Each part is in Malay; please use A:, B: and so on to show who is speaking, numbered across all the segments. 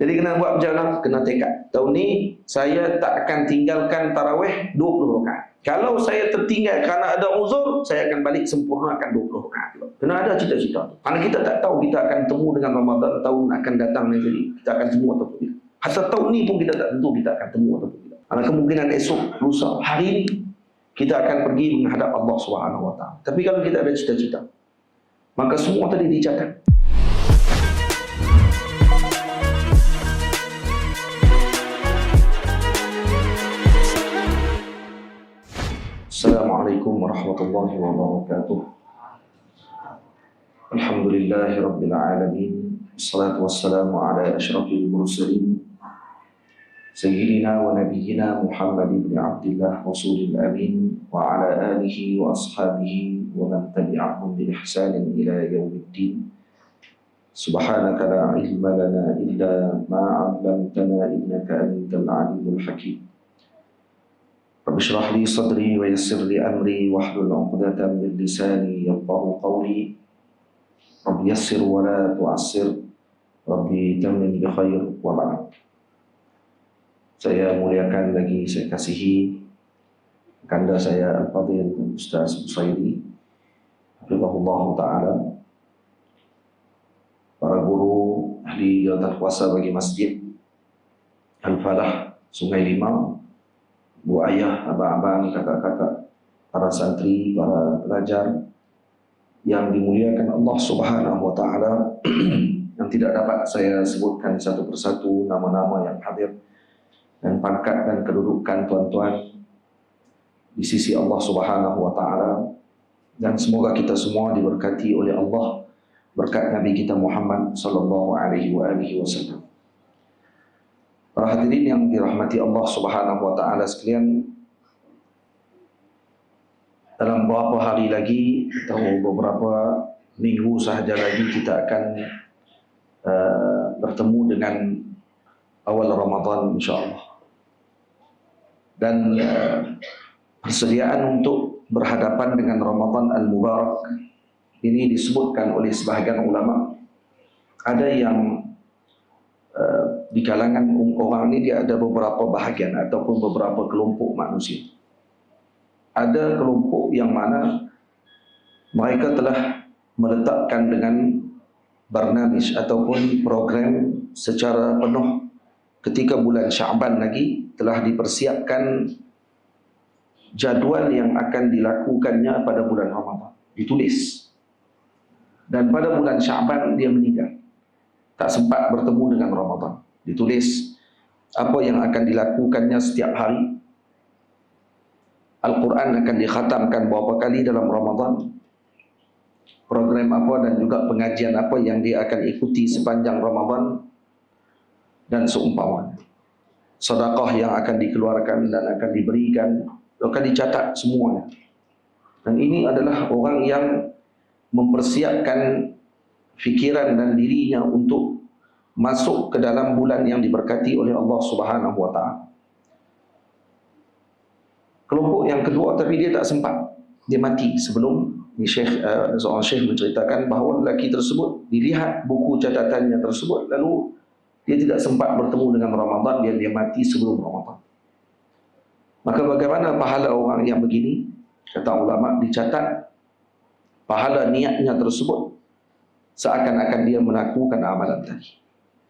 A: Jadi kena buat macam mana? Kena tekad. Tahun ni saya tak akan tinggalkan tarawih 20 rakaat. Kalau saya tertinggal kerana ada uzur, saya akan balik sempurnakan 20 rakaat. Kena ada cita-cita. Kerana kita tak tahu kita akan temu dengan Ramadan tahun akan datang nanti. Kita akan temu ataupun tidak. Hatta tahun ni pun kita tak tentu kita akan temu ataupun tidak. Karena kemungkinan esok, lusa, hari ini kita akan pergi menghadap Allah SWT. Tapi kalau kita ada cita-cita, maka semua tadi dicatat. Assalamualaikum warahmatullahi wabarakatuh. Alhamdulillahi rabbil alamin. Wassalatu wassalamu ala asyrafil mursalin Sayyidina wa nabiyyina Muhammad ibn Abdillah Rasulil Amin wa ala alihi wa ashabihi wa man tabi'ahum bi ihsanin ila yaumiddin. Subhanaka la ilma lana illa ma 'allamtana innaka antal alimul hakim. Rabbi shrah li sadri wa yassir li amri wahlul 'uqdatam min lisani yafqahu qawli. Rabbi yassir wa la tu'assir. Rabbi tammim bi khair wa ba'd. Saya muliakan lagi, saya kasihi kanda saya Al-Fadhil Ustaz Busairi hafizahullah ta'ala, para guru ahli jawatan kuasa bagi masjid Al-Falah Sungai Limau, bu ayah, abang-abang, kakak-kakak, para santri, para pelajar yang dimuliakan Allah Subhanahu wa ta'ala, yang tidak dapat saya sebutkan satu persatu nama-nama yang hadir dan pangkat dan kedudukan tuan-tuan di sisi Allah Subhanahu wa ta'ala. Dan semoga kita semua diberkati oleh Allah berkat Nabi kita Muhammad sallallahu alaihi wasallam. Para hadirin yang dirahmati Allah Subhanahu wa ta'ala sekalian, dalam beberapa hari lagi atau beberapa minggu sahaja lagi kita akan bertemu dengan awal Ramadan insyaAllah. Dan persediaan untuk berhadapan dengan Ramadan Al-Mubarak ini disebutkan oleh sebahagian ulama. Ada yang di kalangan orang ini dia ada beberapa bahagian ataupun beberapa kelompok manusia. Ada kelompok yang mana mereka telah meletakkan dengan barnamij ataupun program secara penuh. Ketika bulan Sya'ban lagi telah dipersiapkan jadual yang akan dilakukannya pada bulan Ramadan, ditulis. Dan pada bulan Sya'ban dia meninggal, tak sempat bertemu dengan Ramadan. Ditulis apa yang akan dilakukannya setiap hari. Al-Quran akan dikhatamkan berapa kali dalam Ramadan, program apa dan juga pengajian apa yang dia akan ikuti sepanjang Ramadan, dan seumpamanya. Sedekah yang akan dikeluarkan dan akan diberikan akan dicatat semuanya. Dan ini adalah orang yang mempersiapkan fikiran dan dirinya untuk masuk ke dalam bulan yang diberkati oleh Allah Subhanahu wa ta'ala. Kelompok yang kedua, tapi dia tak sempat, dia mati sebelum ni. Seorang syekh menceritakan bahawa lelaki tersebut dilihat buku catatannya tersebut, lalu dia tidak sempat bertemu dengan Ramadan, dia mati sebelum Ramadan. Maka bagaimana pahala orang yang begini? Kata ulama, dicatat pahala niatnya tersebut seakan-akan dia melakukan amalan tadi.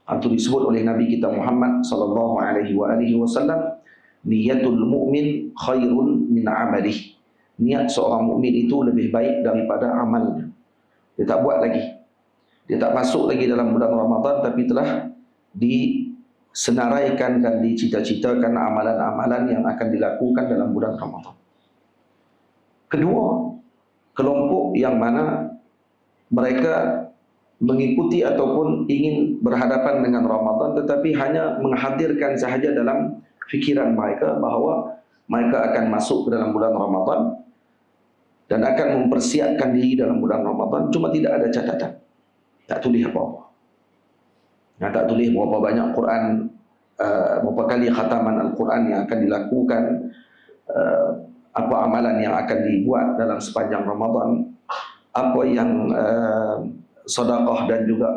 A: Itu disebut oleh Nabi kita Muhammad sallallahu alaihi wasallam, niyatul mu'min khairun min amalih. Niat seorang mukmin itu lebih baik daripada amalnya. Dia tak buat lagi, dia tak masuk lagi dalam bulan Ramadan, tapi telah disenaraikan dan dicita-citakan amalan-amalan yang akan dilakukan dalam bulan Ramadan. Kedua, kelompok yang mana mereka mengikuti ataupun ingin berhadapan dengan Ramadan, tetapi hanya menghadirkan sahaja dalam fikiran mereka bahawa mereka akan masuk ke dalam bulan Ramadan dan akan mempersiapkan diri dalam bulan Ramadan, cuma tidak ada catatan, tak tulis apa-apa. Tak tulis berapa banyak Quran, berapa kali khataman Al-Quran yang akan dilakukan, apa amalan yang akan dibuat dalam sepanjang Ramadan, apa yang sedekah dan juga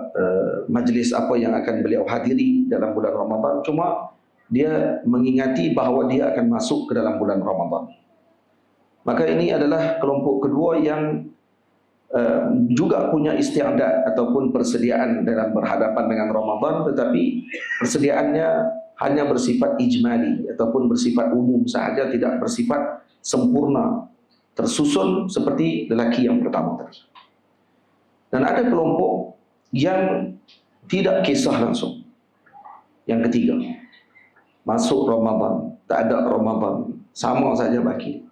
A: majlis apa yang akan beliau hadiri dalam bulan Ramadan, cuma dia mengingati bahawa dia akan masuk ke dalam bulan Ramadan. Maka ini adalah kelompok kedua yang juga punya istiadat ataupun persediaan dalam berhadapan dengan Ramadan, tetapi persediaannya hanya bersifat ijmali ataupun bersifat umum sahaja, tidak bersifat sempurna tersusun seperti lelaki yang pertama tadi. Dan ada kelompok yang tidak kisah langsung. Yang ketiga, masuk Ramadan, tak ada Ramadan, sama saja baki.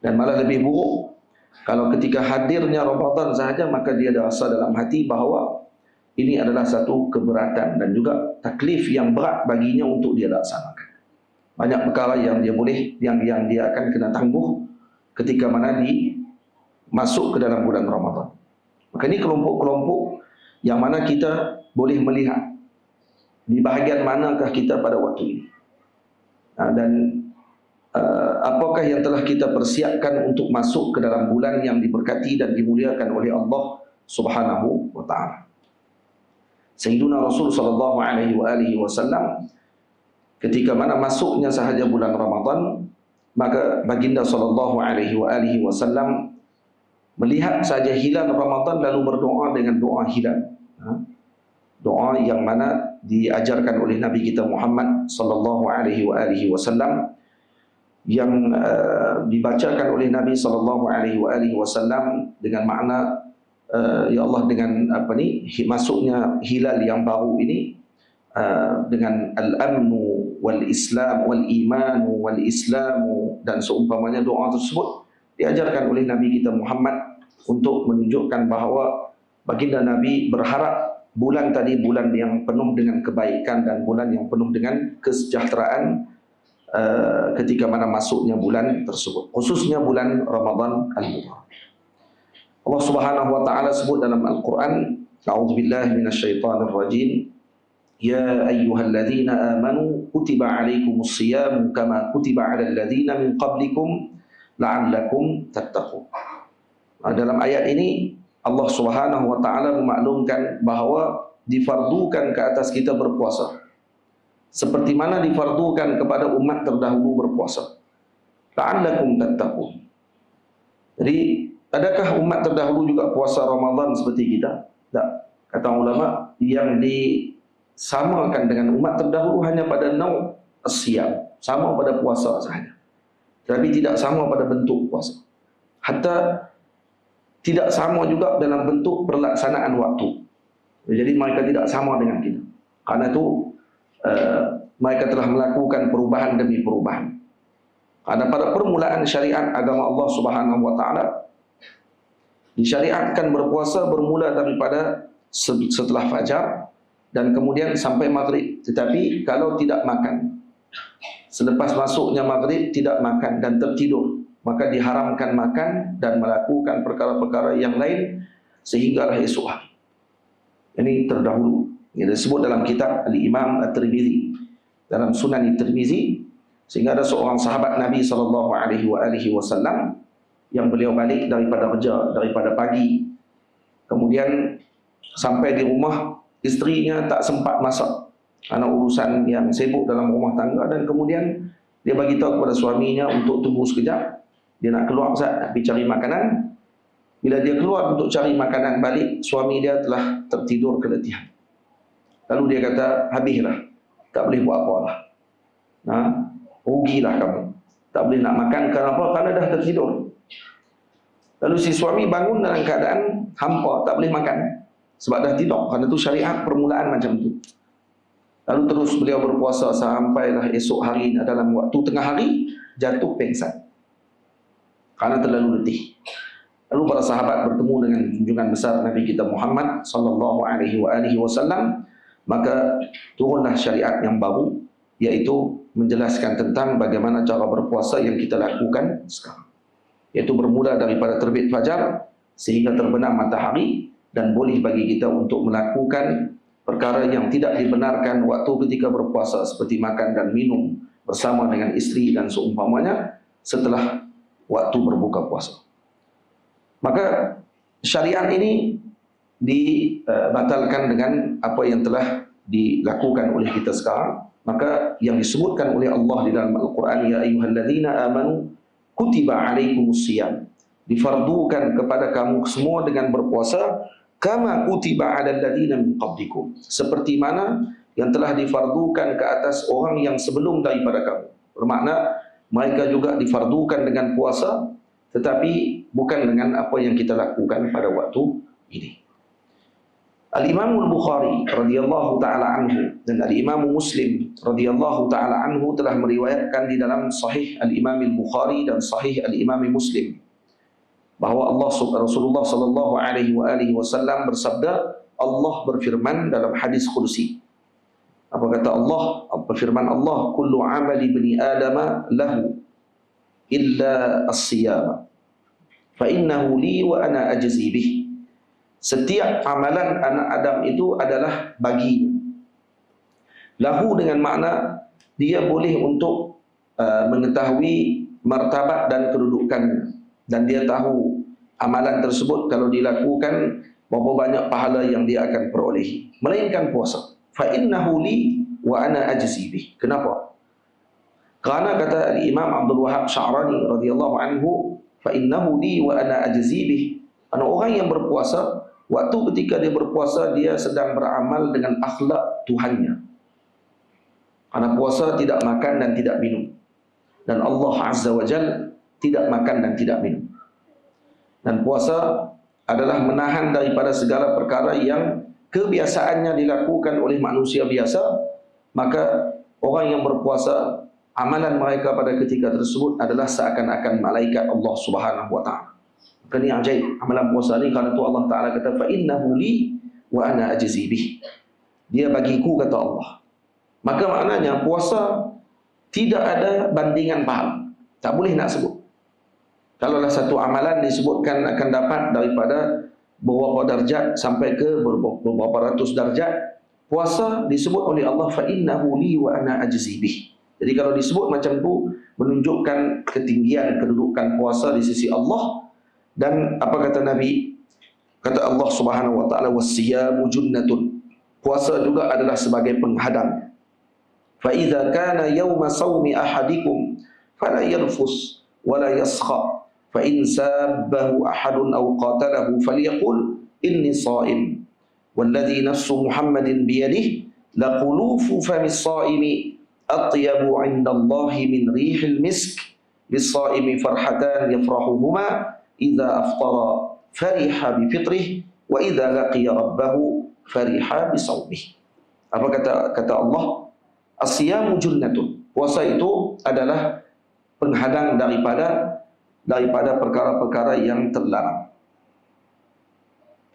A: Dan malah lebih buruk, kalau ketika hadirnya Ramadan sahaja, maka dia ada rasa dalam hati bahawa ini adalah satu keberatan dan juga taklif yang berat baginya untuk dia laksanakan. Banyak perkara yang dia boleh, yang dia akan kena tangguh ketika mana masuk ke dalam bulan Ramadan. Maka ini kelompok-kelompok yang mana kita boleh melihat di bahagian manakah kita pada waktu ini. Dan apakah yang telah kita persiapkan untuk masuk ke dalam bulan yang diberkati dan dimuliakan oleh Allah Subhanahu wa taala. Sayyiduna Rasul sallallahu alaihi wasallam ketika mana masuknya sahaja bulan Ramadan, maka baginda sallallahu alaihi wasallam melihat saja hilal Ramadan lalu berdoa dengan doa hilal. Doa yang mana diajarkan oleh Nabi kita Muhammad sallallahu alaihi wasallam, yang dibacakan oleh Nabi sallallahu alaihi wasallam dengan makna ya Allah, dengan masuknya hilal yang baru ini dengan al-amnu wal islam wal imanu wal islamu dan seumpamanya doa tersebut diajarkan oleh Nabi kita Muhammad untuk menunjukkan bahawa baginda Nabi berharap bulan tadi bulan yang penuh dengan kebaikan dan bulan yang penuh dengan kesejahteraan ketika mana masuknya bulan tersebut, khususnya bulan Ramadan al-Mubarak. Allah Subhanahu wa taala sebut dalam Al-Qur'an, a'udzubillahi minasyaitonir rajim, ya ayyuhalladzina amanu kutiba 'alaikumus shiyam kama kutiba 'alal ladzina min qablikum la'allakum tattaqun. Dalam ayat ini Allah Subhanahu wa taala memaklumkan bahawa difardukan ke atas kita berpuasa seperti mana difardukan kepada umat terdahulu berpuasa. La'allakum tattaqun. Jadi, adakah umat terdahulu juga puasa Ramadan seperti kita? Tak. Kata ulama, yang disamakan dengan umat terdahulu hanya pada naum as-siyam, sama pada puasa sahaja. Tapi tidak sama pada bentuk puasa. Hatta tidak sama juga dalam bentuk pelaksanaan waktu. Jadi mereka tidak sama dengan kita. Karena itu mereka telah melakukan perubahan demi perubahan. Karena pada permulaan syariat agama Allah Subhanahu wa taala disyariatkan berpuasa bermula daripada setelah fajar dan kemudian sampai maghrib. Tetapi kalau tidak makan, selepas masuknya maghrib tidak makan dan tertidur, maka diharamkan makan dan melakukan perkara-perkara yang lain sehinggalah esok hari. Ini terdahulu. Ini disebut dalam kitab Al-Imam At-Tirmizi, dalam Sunan At-Tirmizi, sehingga ada seorang sahabat Nabi sallallahu alaihi wasallam yang beliau balik daripada kerja, daripada pagi. Kemudian sampai di rumah, isterinya tak sempat masak karena urusan yang sibuk dalam rumah tangga, dan kemudian dia bagi tahu kepada suaminya untuk tunggu sekejap. Dia nak keluar nak pergi cari makanan. Bila dia keluar untuk cari makanan balik, suami dia telah tertidur keletihan. Lalu dia kata, habislah, tak boleh buat apa lah. Rugilah kamu. Tak boleh nak makan, kenapa? Kerana dah tertidur. Lalu si suami bangun dalam keadaan hampa, tak boleh makan sebab dah tidur. Kerana itu syariat permulaan macam tu. Lalu terus beliau berpuasa sampailah esok hari, dalam waktu tengah hari jatuh pingsan karena terlalu letih. Lalu para sahabat bertemu dengan junjungan besar Nabi kita Muhammad sallallahu alaihi wasallam, maka turunlah syariat yang baru, yaitu menjelaskan tentang bagaimana cara berpuasa yang kita lakukan sekarang, yaitu bermula daripada terbit fajar sehingga terbenam matahari, dan boleh bagi kita untuk melakukan perkara yang tidak dibenarkan waktu ketika berpuasa, seperti makan dan minum bersama dengan isteri dan seumpamanya setelah waktu berbuka puasa. Maka syariat ini dibatalkan dengan apa yang telah dilakukan oleh kita sekarang. Maka yang disebutkan oleh Allah di dalam Al-Quran, ya ayyuhalladzina amanu kutiba alaikumusiyam, difardukan kepada kamu semua dengan berpuasa, kama kutiba alal ladzina min qablikum, seperti mana yang telah difardukan ke atas orang yang sebelum daripada kamu. Bermakna mereka juga difardukan dengan puasa, tetapi bukan dengan apa yang kita lakukan pada waktu ini. Al-Imam Al-Bukhari radhiyallahu taala anhu dan Al-Imam Muslim radhiyallahu taala anhu telah meriwayatkan di dalam Sahih Al-Imam Al-Bukhari dan Sahih Al-Imam Muslim bahwa Rasulullah sallallahu alaihi wasallam bersabda, Allah berfirman dalam hadis qudsi. Apa kata Allah? Berfirman Allah, kullu amali bani adama lahu illa as-siyam fa innahu li wa ana ajzi bih. Setiap amalan anak Adam itu adalah baginya. Lahu dengan makna dia boleh untuk mengetahui martabat dan kedudukannya, dan dia tahu amalan tersebut kalau dilakukan berapa banyak pahala yang dia akan perolehi, melainkan puasa. Fa innahu li wa ana ajzi bih. Kenapa? Karena kata Imam Abdul Wahab Sya'rani radhiyallahu anhu, fa innahu li wa ana ajzi bih. Orang yang berpuasa, waktu ketika dia berpuasa, dia sedang beramal dengan akhlak Tuhannya. Karena puasa tidak makan dan tidak minum, dan Allah Azza wa Jalla tidak makan dan tidak minum. Dan puasa adalah menahan daripada segala perkara yang kebiasaannya dilakukan oleh manusia biasa. Maka orang yang berpuasa, amalan mereka pada ketika tersebut adalah seakan-akan malaikat Allah Subhanahu wa ta'ala. Ini yang ajaib amalan puasa ni, kerana tu Allah Ta'ala kata fa innahu li wa ana ajzi bih. Dia bagiku, kata Allah. Maka maknanya puasa tidak ada bandingan pahala. Tak boleh nak sebut. Kalaulah satu amalan disebutkan akan dapat daripada beberapa darjat sampai ke beberapa ratus darjat, puasa disebut oleh Allah fa innahu li wa ana ajzi bih. Jadi kalau disebut macam tu, menunjukkan ketinggian kedudukan puasa di sisi Allah. Dan apa kata Nabi? Kata Allah Subhanahu wa ta'ala, was-siyamu junnatun. Puasa juga adalah sebagai penghadang. Fa idza kana yawma sawmi ahadikum fala yarfus wala yaskha, fa in sabbahu ahadun aw qatalahu falyaqul inni sha'im. Walladhi nafsu Muhammadin biyadihi laqulufu famis sha'imi atyabu 'inda Allahi min rihil misk. Lis-sha'imi farhatan yafrahuhuma idza aftara fariha bi fitrih wa idza laqiya rabbahu fariha bi shaumih. Apa kata Allah? As-siyamu junnatun. Puasa itu adalah penghadang daripada perkara-perkara yang terlarang.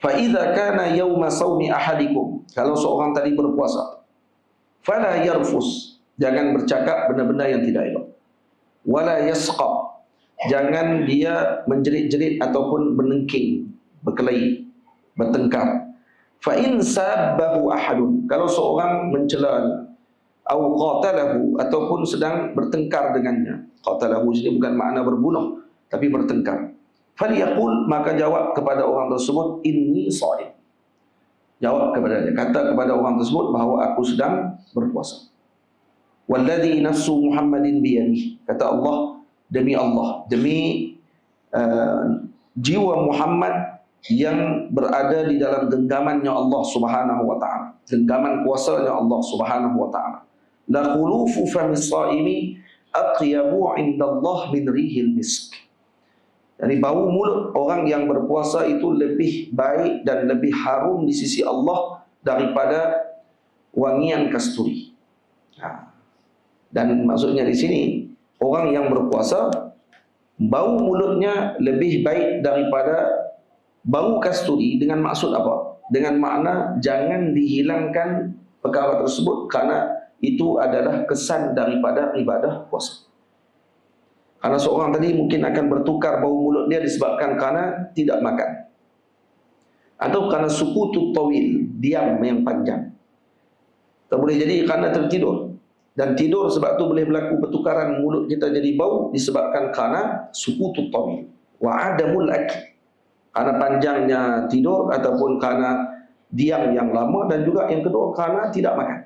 A: Fa idza kana yauma shaumi ahadikum, kalau seorang tadi berpuasa, fala yarfus, jangan bercakap benda-benda yang tidak elok. Wala yasqa, jangan dia menjerit-jerit ataupun menengking, berkelahi, bertengkar. Fa in sabbahu ahadun, kalau seorang mencelanya, au qatalahu, ataupun sedang bertengkar dengannya. Qatalahu ini bukan makna berbunuh, tapi bertengkar. Falyaqul, maka jawab kepada orang tersebut, inni shaim. Jawab kepada dia, kata kepada orang tersebut bahawa aku sedang berpuasa. Walladhi nafsu Muhammadin biyadihi, kata Allah, demi Allah, demi jiwa Muhammad yang berada di dalam genggamannya Allah Subhanahu wa ta'ala, genggaman kuasanya Allah Subhanahu wa ta'ala. La khulufu famis shaimi atyabu 'inda Allah min rihil misk. Jadi bau mulut orang yang berpuasa itu lebih baik dan lebih harum di sisi Allah daripada wangian kasturi. Dan maksudnya di sini, orang yang berpuasa, bau mulutnya lebih baik daripada bau kasturi. Dengan maksud apa? Dengan makna jangan dihilangkan perkara tersebut, karena itu adalah kesan daripada ibadah puasa. Karena seorang tadi mungkin akan bertukar bau mulut dia disebabkan karena tidak makan, atau karena sukutut tawil, diam yang panjang. Tak boleh jadi karena tertidur. Dan tidur sebab tu boleh berlaku pertukaran mulut kita jadi bau disebabkan karena sukutut tawil wa adamul akil, Karena panjangnya tidur ataupun karena diam yang lama, dan juga yang kedua karena tidak makan.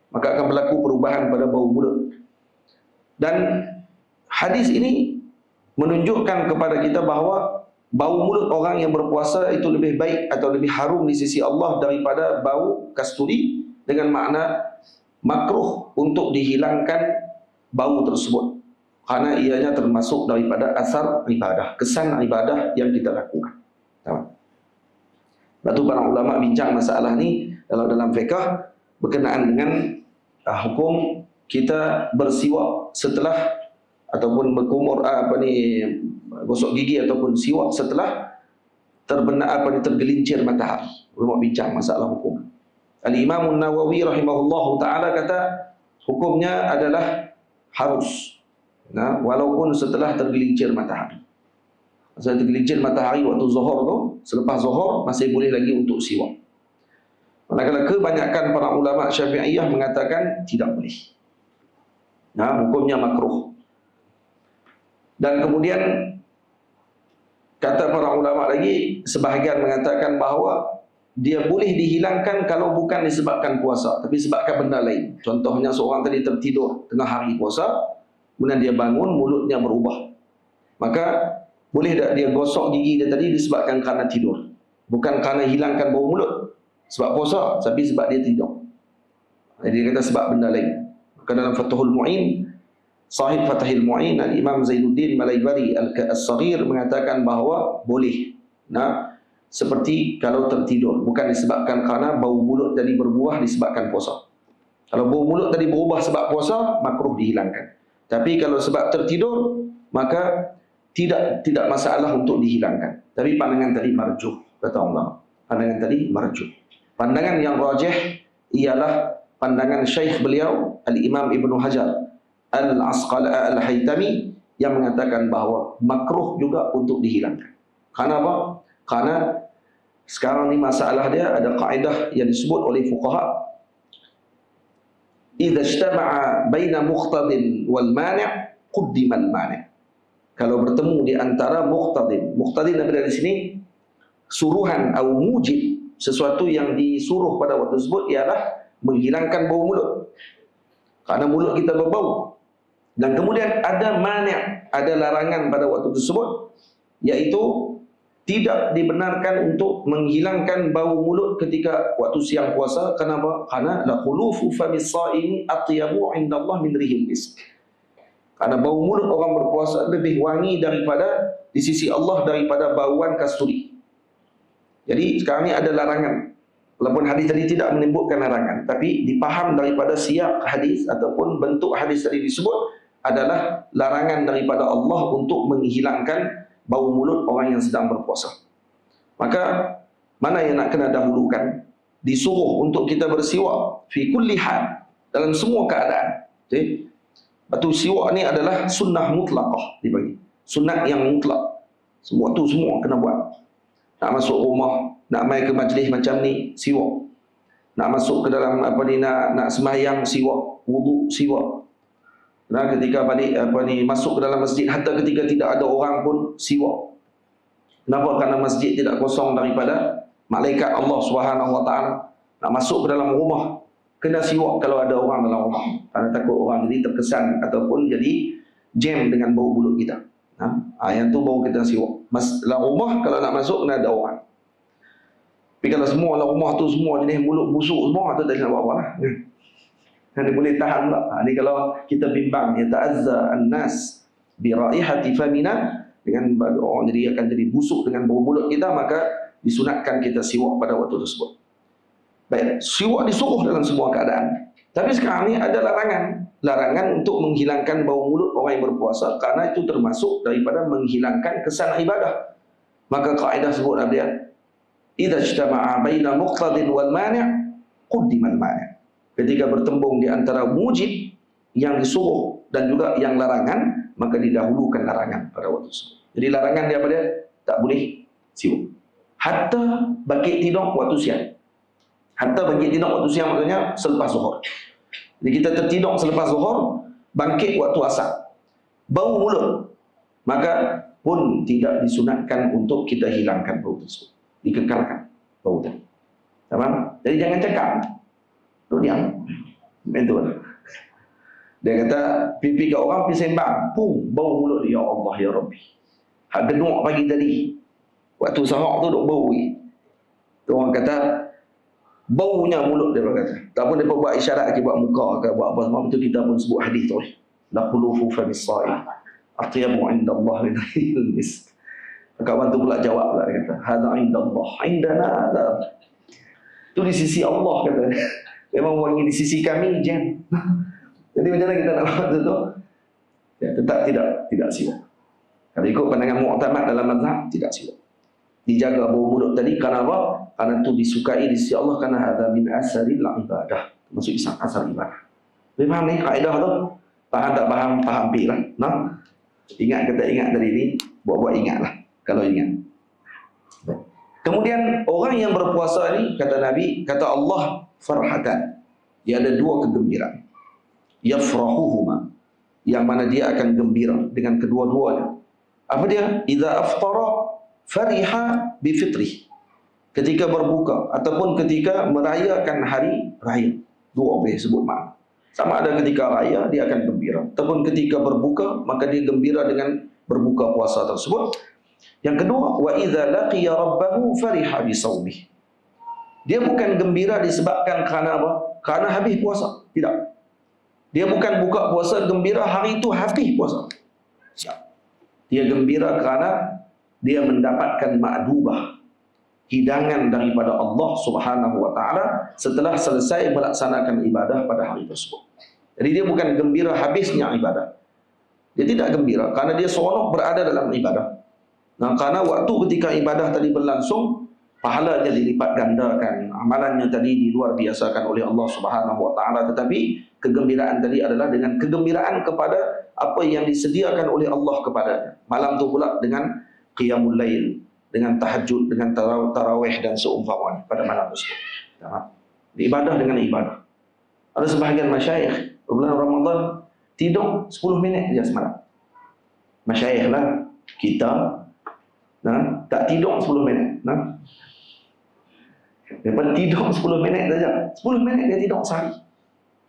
A: Maka akan berlaku perubahan pada bau mulut. Dan hadis ini menunjukkan kepada kita bahawa bau mulut orang yang berpuasa itu lebih baik atau lebih harum di sisi Allah daripada bau kasturi, dengan makna makruh untuk dihilangkan bau tersebut, karena ianya termasuk daripada asar ibadah, kesan ibadah yang kita lakukan. Lepas tu para ulama bincang masalah ni dalam fiqh berkenaan dengan hukum kita bersiwak setelah ataupun berkumur gosok gigi ataupun siwak setelah tergelincir matahari. Ulama bincang masalah hukum. Al-Imam An-Nawawi rahimahullahu taala kata hukumnya adalah harus, walaupun setelah tergelincir matahari. Maksudnya tergelincir matahari waktu zuhur tu, selepas zuhur masih boleh lagi untuk siwak. Manakala kebanyakan para ulama Syafi'iyah mengatakan tidak boleh. Hukumnya makruh. Dan kemudian kata para ulama lagi, sebahagian mengatakan bahawa dia boleh dihilangkan kalau bukan disebabkan puasa, tapi sebabkan benda lain. Contohnya seorang tadi tertidur tengah hari puasa, kemudian dia bangun, mulutnya berubah. Maka boleh tak dia gosok gigi dia tadi disebabkan kerana tidur, bukan kerana hilangkan bau mulut sebab puasa, tapi sebab dia tidur. Jadi dia kata sebab benda lain. Maka dalam Fathul Mu'in, Sahih Fathul Mu'in, Al-Imam Zainuddin Malaybari Al-Saghir mengatakan bahawa boleh, seperti kalau tertidur, bukan disebabkan kerana bau mulut tadi berbuah disebabkan puasa. Kalau bau mulut tadi berubah sebab puasa, makruh dihilangkan. Tapi kalau sebab tertidur, maka tidak masalah untuk dihilangkan. Tapi pandangan tadi marjuh, kata Allah. Pandangan tadi marjuh. Pandangan yang rajih ialah pandangan Syekh beliau Al-Imam Ibnu Hajar Al-Haytami, yang mengatakan bahawa makruh juga untuk dihilangkan. Karena apa? Karena sekarang ni masalah dia ada kaedah yang disebut oleh fuqaha, idza ijtama'a baina muqtadin wal mani' quddima al mani'. Kalau bertemu di antara muqtadin. Muqtadin dari sini suruhan atau mujib, sesuatu yang disuruh pada waktu tersebut ialah menghilangkan bau mulut, karena mulut kita berbau. Dan kemudian ada mani', ada larangan pada waktu tersebut, yaitu tidak dibenarkan untuk menghilangkan bau mulut ketika waktu siang puasa. Kenapa? Karena la khulufu famis shaimi atyabu 'indallah min rihil misk. Karena bau mulut orang berpuasa lebih wangi daripada di sisi Allah daripada bauan kasturi. Jadi sekarang ni ada larangan. Walaupun hadis tadi tidak menimbulkan larangan, tapi dipaham daripada siyak hadis ataupun bentuk hadis tadi disebut adalah larangan daripada Allah untuk menghilangkan bau mulut orang yang sedang berpuasa. Maka mana yang nak kena dahulukan? Disuruh untuk kita bersiwak fi kulli hal, dalam semua keadaan. Okay? Batu siwak ni adalah sunnah mutlaqah dibagi. Sunnah yang mutlak. Semua tu semua kena buat. Nak masuk rumah, nak mai ke majlis macam ni, siwak. Nak masuk ke dalam nak sembahyang, siwak. Wuduk, siwak. Nah, ketika balik masuk ke dalam masjid, hatta ketika tidak ada orang pun siwak. Kenapa? Karena masjid tidak kosong daripada malaikat Allah Subhanahu wa taala. Nak masuk ke dalam rumah, kena siwak kalau ada orang dalam rumah, karena takut orang jadi terkesan ataupun jadi jam dengan bau mulut kita. Yang tu baru kita siwak. Dalam rumah kalau nak masuk kena ada orang. Tapi kalau semua dalam rumah tu semua jenis mulut busuk semua, tu tak nak buat apa lah. Dia boleh tahan tak? Ini kalau kita bimbang, yata'azza an-nas bi raihati famina, dengan orang jadi akan jadi busuk dengan bau mulut kita, maka disunatkan kita siwak pada waktu tersebut. Baik, siwak disuruh dalam semua keadaan. Tapi sekarang ni ada larangan. Larangan untuk menghilangkan bau mulut orang yang berpuasa, karena itu termasuk daripada menghilangkan kesan ibadah. Maka kaedah sebut dia, idza ijtama'a baina muqtadin wal mani' quddima al mani'. Ketika bertembung di antara mujib yang disuruh dan juga yang larangan, maka didahulukan larangan pada waktu tersebut. Jadi larangan dia apa dia? Tak boleh siwak. Hatta bangkit tidur waktu siang. Hatta bangkit tidur waktu siang maksudnya selepas zuhur. Jadi kita tertidur selepas zuhur, bangkit waktu asar, bau mulut, maka pun tidak disunatkan untuk kita hilangkan bau tersebut, dikekalkan bau tadi. Faham? Jadi jangan cakap tu diam. Itu. Dia kata pipi kat orang pergi sembang, pum, bau mulut dia, ya Allah ya Rabbi. Hak genuk pagi tadi. Waktu sahur tu duk bau lagi. Tu orang kata baunya mulut dia kata. Tak pun dia buat isyarat ke buat muka ke buat apa semua, betul kita pun sebut hadis tu. La khulufu fa bis-sa'i atyabu 'inda Allah min rihil misk. Kawan tu pula jawab pula, dia kata, "Hadza 'inda Allah, 'indana la." Tu di sisi Allah kata. Memang wangi di sisi kami, jam. Jadi macam mana kita nak buat tu? Ya, tetap tidak siwak. Kalau ikut pandangan mu'tamad dalam mazhab, tidak siwak. Dijaga bau mulut tadi kerana apa? Kerana itu disukai di sisi Allah, kerana hadza min asaril ibadah. Maksud asar ibadah. Boleh faham ni kaedah tu? Faham tak faham? Faham lah. Nah, ingat ke tak ingat tadi ni? Buat-buat ingatlah kalau ingat. Kemudian orang yang berpuasa ni, kata Nabi, kata Allah, farhatan. Dia ada dua kegembiraan. Yafrahuhuma, yang mana dia akan gembira dengan kedua-duanya. Apa dia? Idza aftara fariha bi fitrih. Ketika berbuka ataupun ketika merayakan hari raya. Dua boleh sebut makna. Sama ada ketika raya dia akan gembira, ataupun ketika berbuka maka dia gembira dengan berbuka puasa tersebut. Yang kedua, wa idza laqiya rabbahu fariha bi shaumih. Dia bukan gembira disebabkan kerana apa? Kerana habis puasa. Tidak. Dia bukan buka puasa gembira hari itu habis puasa. Dia gembira kerana dia mendapatkan ma'dubah, hidangan daripada Allah Subhanahu wa taala setelah selesai melaksanakan ibadah pada hari tersebut. Jadi dia bukan gembira habisnya ibadah. Dia tidak gembira kerana dia seronok berada dalam ibadah. Nah, kerana waktu ketika ibadah tadi berlangsung, pahalanya dilipat gandakan, amalannya tadi diluar biasakan oleh Allah Subhanahu wa taala, tetapi kegembiraan tadi adalah dengan kegembiraan kepada apa yang disediakan oleh Allah kepadanya. Malam tu pula dengan qiyamul lail, dengan tahajud, dengan tarawih dan seumpamanya pada malam tersebut. Ibadah dengan ibadah. Ada sebahagian masyayikh bulan Ramadan tidur 10 minit saja semalam. Masyayikh lah kita, nah, tak tidur 10 minit. Nah, lepas tidur 10 minit saja. 10 minit dia tidur sehari.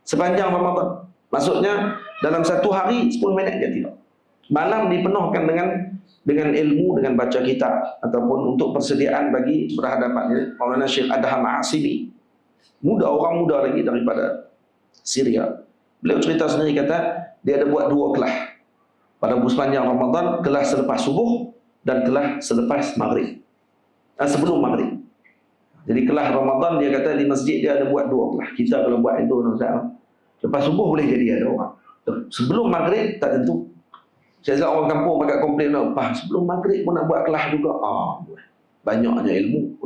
A: Sepanjang Ramadan. Maksudnya dalam satu hari 10 minit dia tidur. Malam dipenuhkan dengan ilmu, dengan baca kitab ataupun untuk persediaan bagi berhadapan Maulana Syekh Adham Asibi. Orang muda lagi daripada Syria. Beliau cerita sendiri, kata dia ada buat 2 kelas pada sepanjang Ramadan, kelas selepas subuh dan kelas selepas maghrib. Sebelum maghrib. Jadi kelas Ramadan dia kata di masjid dia ada buat 2 kelas. Kita kalau buat itu lepas subuh boleh jadi ada orang. Sebelum maghrib tak tentu. Saya lihat orang kampung pakai komplain lah, sebelum maghrib pun nak buat kelas juga. Banyaknya ilmu.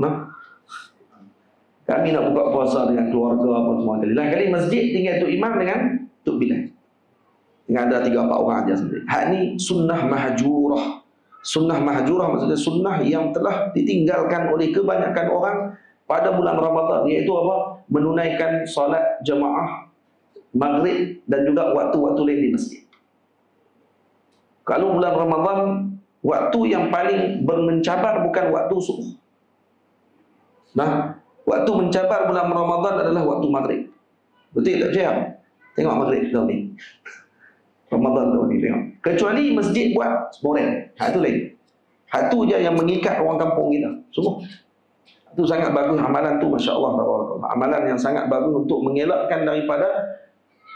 A: Kami nak buka puasa dengan keluarga apa semua. Lain kali masjid tinggal Tok Imam dengan Tok Bilal. Tinggal ada 3-4 orang aja sendiri. Hak ni sunnah mahjurah. Sunnah mahjurah maksudnya sunnah yang telah ditinggalkan oleh kebanyakan orang pada bulan Ramadan, iaitu apa? Menunaikan solat jemaah maghrib dan juga waktu-waktu lain di masjid. Kalau bulan Ramadan, waktu yang paling bermencabar bukan waktu subuh. Nah, waktu mencabar bulan Ramadan adalah waktu maghrib. Betul tak Syekh? Tengok maghrib tahun ni. Ramadan tahun ni tengok. Kecuali masjid buat semoreng. Hak tu lain. Hak tu je yang mengikat orang kampung kita. Semua. Itu sangat bagus amalan tu, masya-Allah. Amalan yang sangat bagus untuk mengelakkan daripada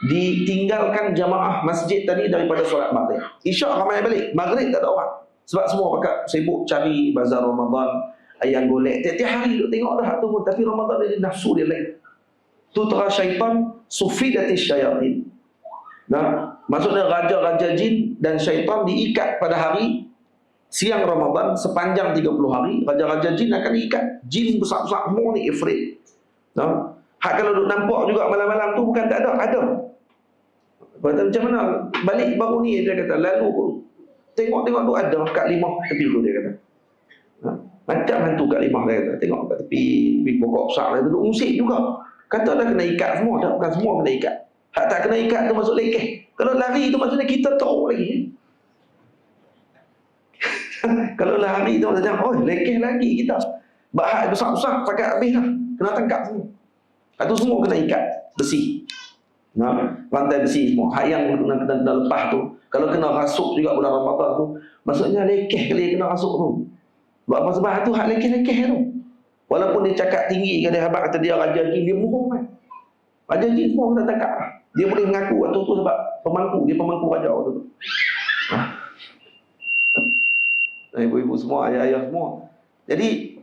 A: ditinggalkan jamaah masjid tadi daripada solat maghrib. Isyak ramai balik, maghrib tak ada orang. Sebab semua pakat sibuk cari bazar Ramadan, ayam golek. Tiap-tiap hari duk tengok dah tu pun, tapi Ramadan dia nafsu dia lain. Tu tera syaitan sufidatis syayatin. Nah, maksudnya raja-raja jin dan syaitan diikat pada hari siang Ramadan sepanjang 30 hari. Raja-raja jin akan diikat. Jin besar-besar semua ni ifrit. Nah, hak kalau duk nampak juga malam-malam tu bukan tak ada, ada. Macam mana? Balik baru ni dia kata, lalu tengok-tengok tu ada kat limah tepi tu dia kata. Macam hantu kat limah dia kata. Tengok kat tepi pokok besar dia duduk musik juga. Kata dah kena ikat semua, dah bukan semua kena ikat. Hak tak kena ikat tu masuk lekeh. Kalau lari tu maksudnya kita teruk lagi. Kalau lah hari tu macam, oh lekeh lagi kita. Bahat besar-besar pakai habis dah. Kena tangkap semua. Itu semua kena ikat besi. Rantai besi semua. Hak yang kena lepas tu. Kalau kena rasuk juga bulan Ramadan tu, maksudnya lekeh kali kena rasuk tu. Sebab apa? Sebab tu hak lekeh-lekeh tu. Walaupun dia cakap tinggi, dia habaq kata dia Raja Jin, dia bohong kan. Raja Jin semua kena tangkap. Dia boleh mengaku waktu tu sebab dia pemangku raja waktu tu. Ibu-ibu semua, ayah-ayah semua. Jadi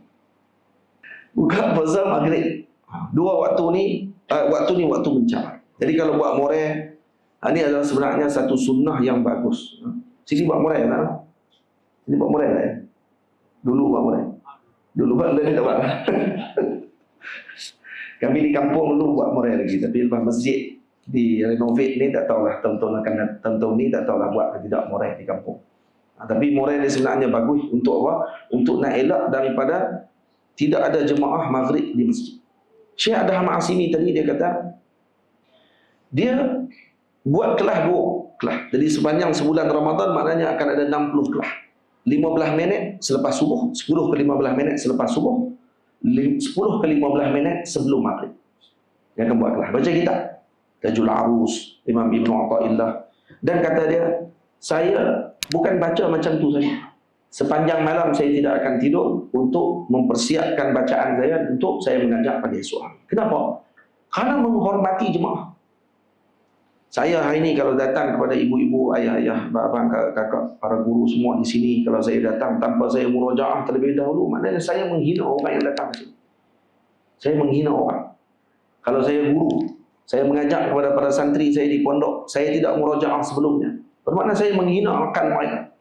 A: buka puasa maghrib. Dua waktu ni waktu mencap. Jadi kalau buat moreh, ini adalah sebenarnya satu sunnah yang bagus. Sini buat moreh lah. Sini buat moreh lah ya. Dulu buat moreh. Dulu buat ni tak buat. Kami di kampung dulu buat moreh lagi, tapi lepas masjid di renovate ni tak tahulah tahun-tahun ni tak tahulah buat atau tidak moreh di kampung. Tapi moreh ni sebenarnya bagus untuk apa? Untuk nak elak daripada tidak ada jemaah maghrib di masjid. Syekh Adham Asimi tadi dia kata dia buat kelas 2 kelas. Jadi sepanjang sebulan Ramadan maknanya akan ada 60 kelas. 15 minit selepas subuh, 10 ke 15 minit selepas subuh, 10 ke 15 minit sebelum maghrib. Dia akan buat kelas. Baca kitab Tajul Arus, Imam Ibn Atha'illah. Dan kata dia, saya bukan baca macam tu saja. Sepanjang malam saya tidak akan tidur untuk mempersiapkan bacaan saya untuk saya mengajak pada esok hari. Kenapa? Karena menghormati jemaah. Saya hari ini kalau datang kepada ibu-ibu, ayah-ayah, abang, kakak, para guru semua di sini, kalau saya datang tanpa saya murajaah terlebih dahulu, maknanya saya menghina orang yang datang ke sini. Saya menghina orang. Kalau saya guru, saya mengajak kepada para santri saya di pondok, saya tidak murajaah sebelumnya, bermakna saya menghina akal mereka.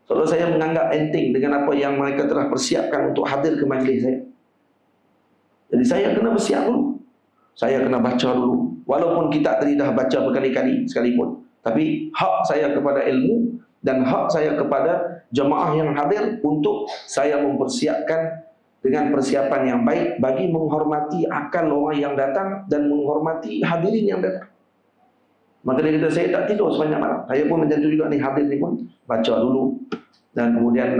A: Kalau saya menganggap enteng dengan apa yang mereka telah persiapkan untuk hadir ke majlis saya. Jadi saya kena bersiap dulu. Saya kena baca dulu. Walaupun kita tadi dah baca berkali-kali sekalipun. Tapi hak saya kepada ilmu dan hak saya kepada jemaah yang hadir untuk saya mempersiapkan dengan persiapan yang baik bagi menghormati akal orang yang datang dan menghormati hadirin yang datang. Maka dia kata, saya tak tidur sepanjang malam. Saya pun macam tu juga ni, hadir ni pun baca dulu dan kemudian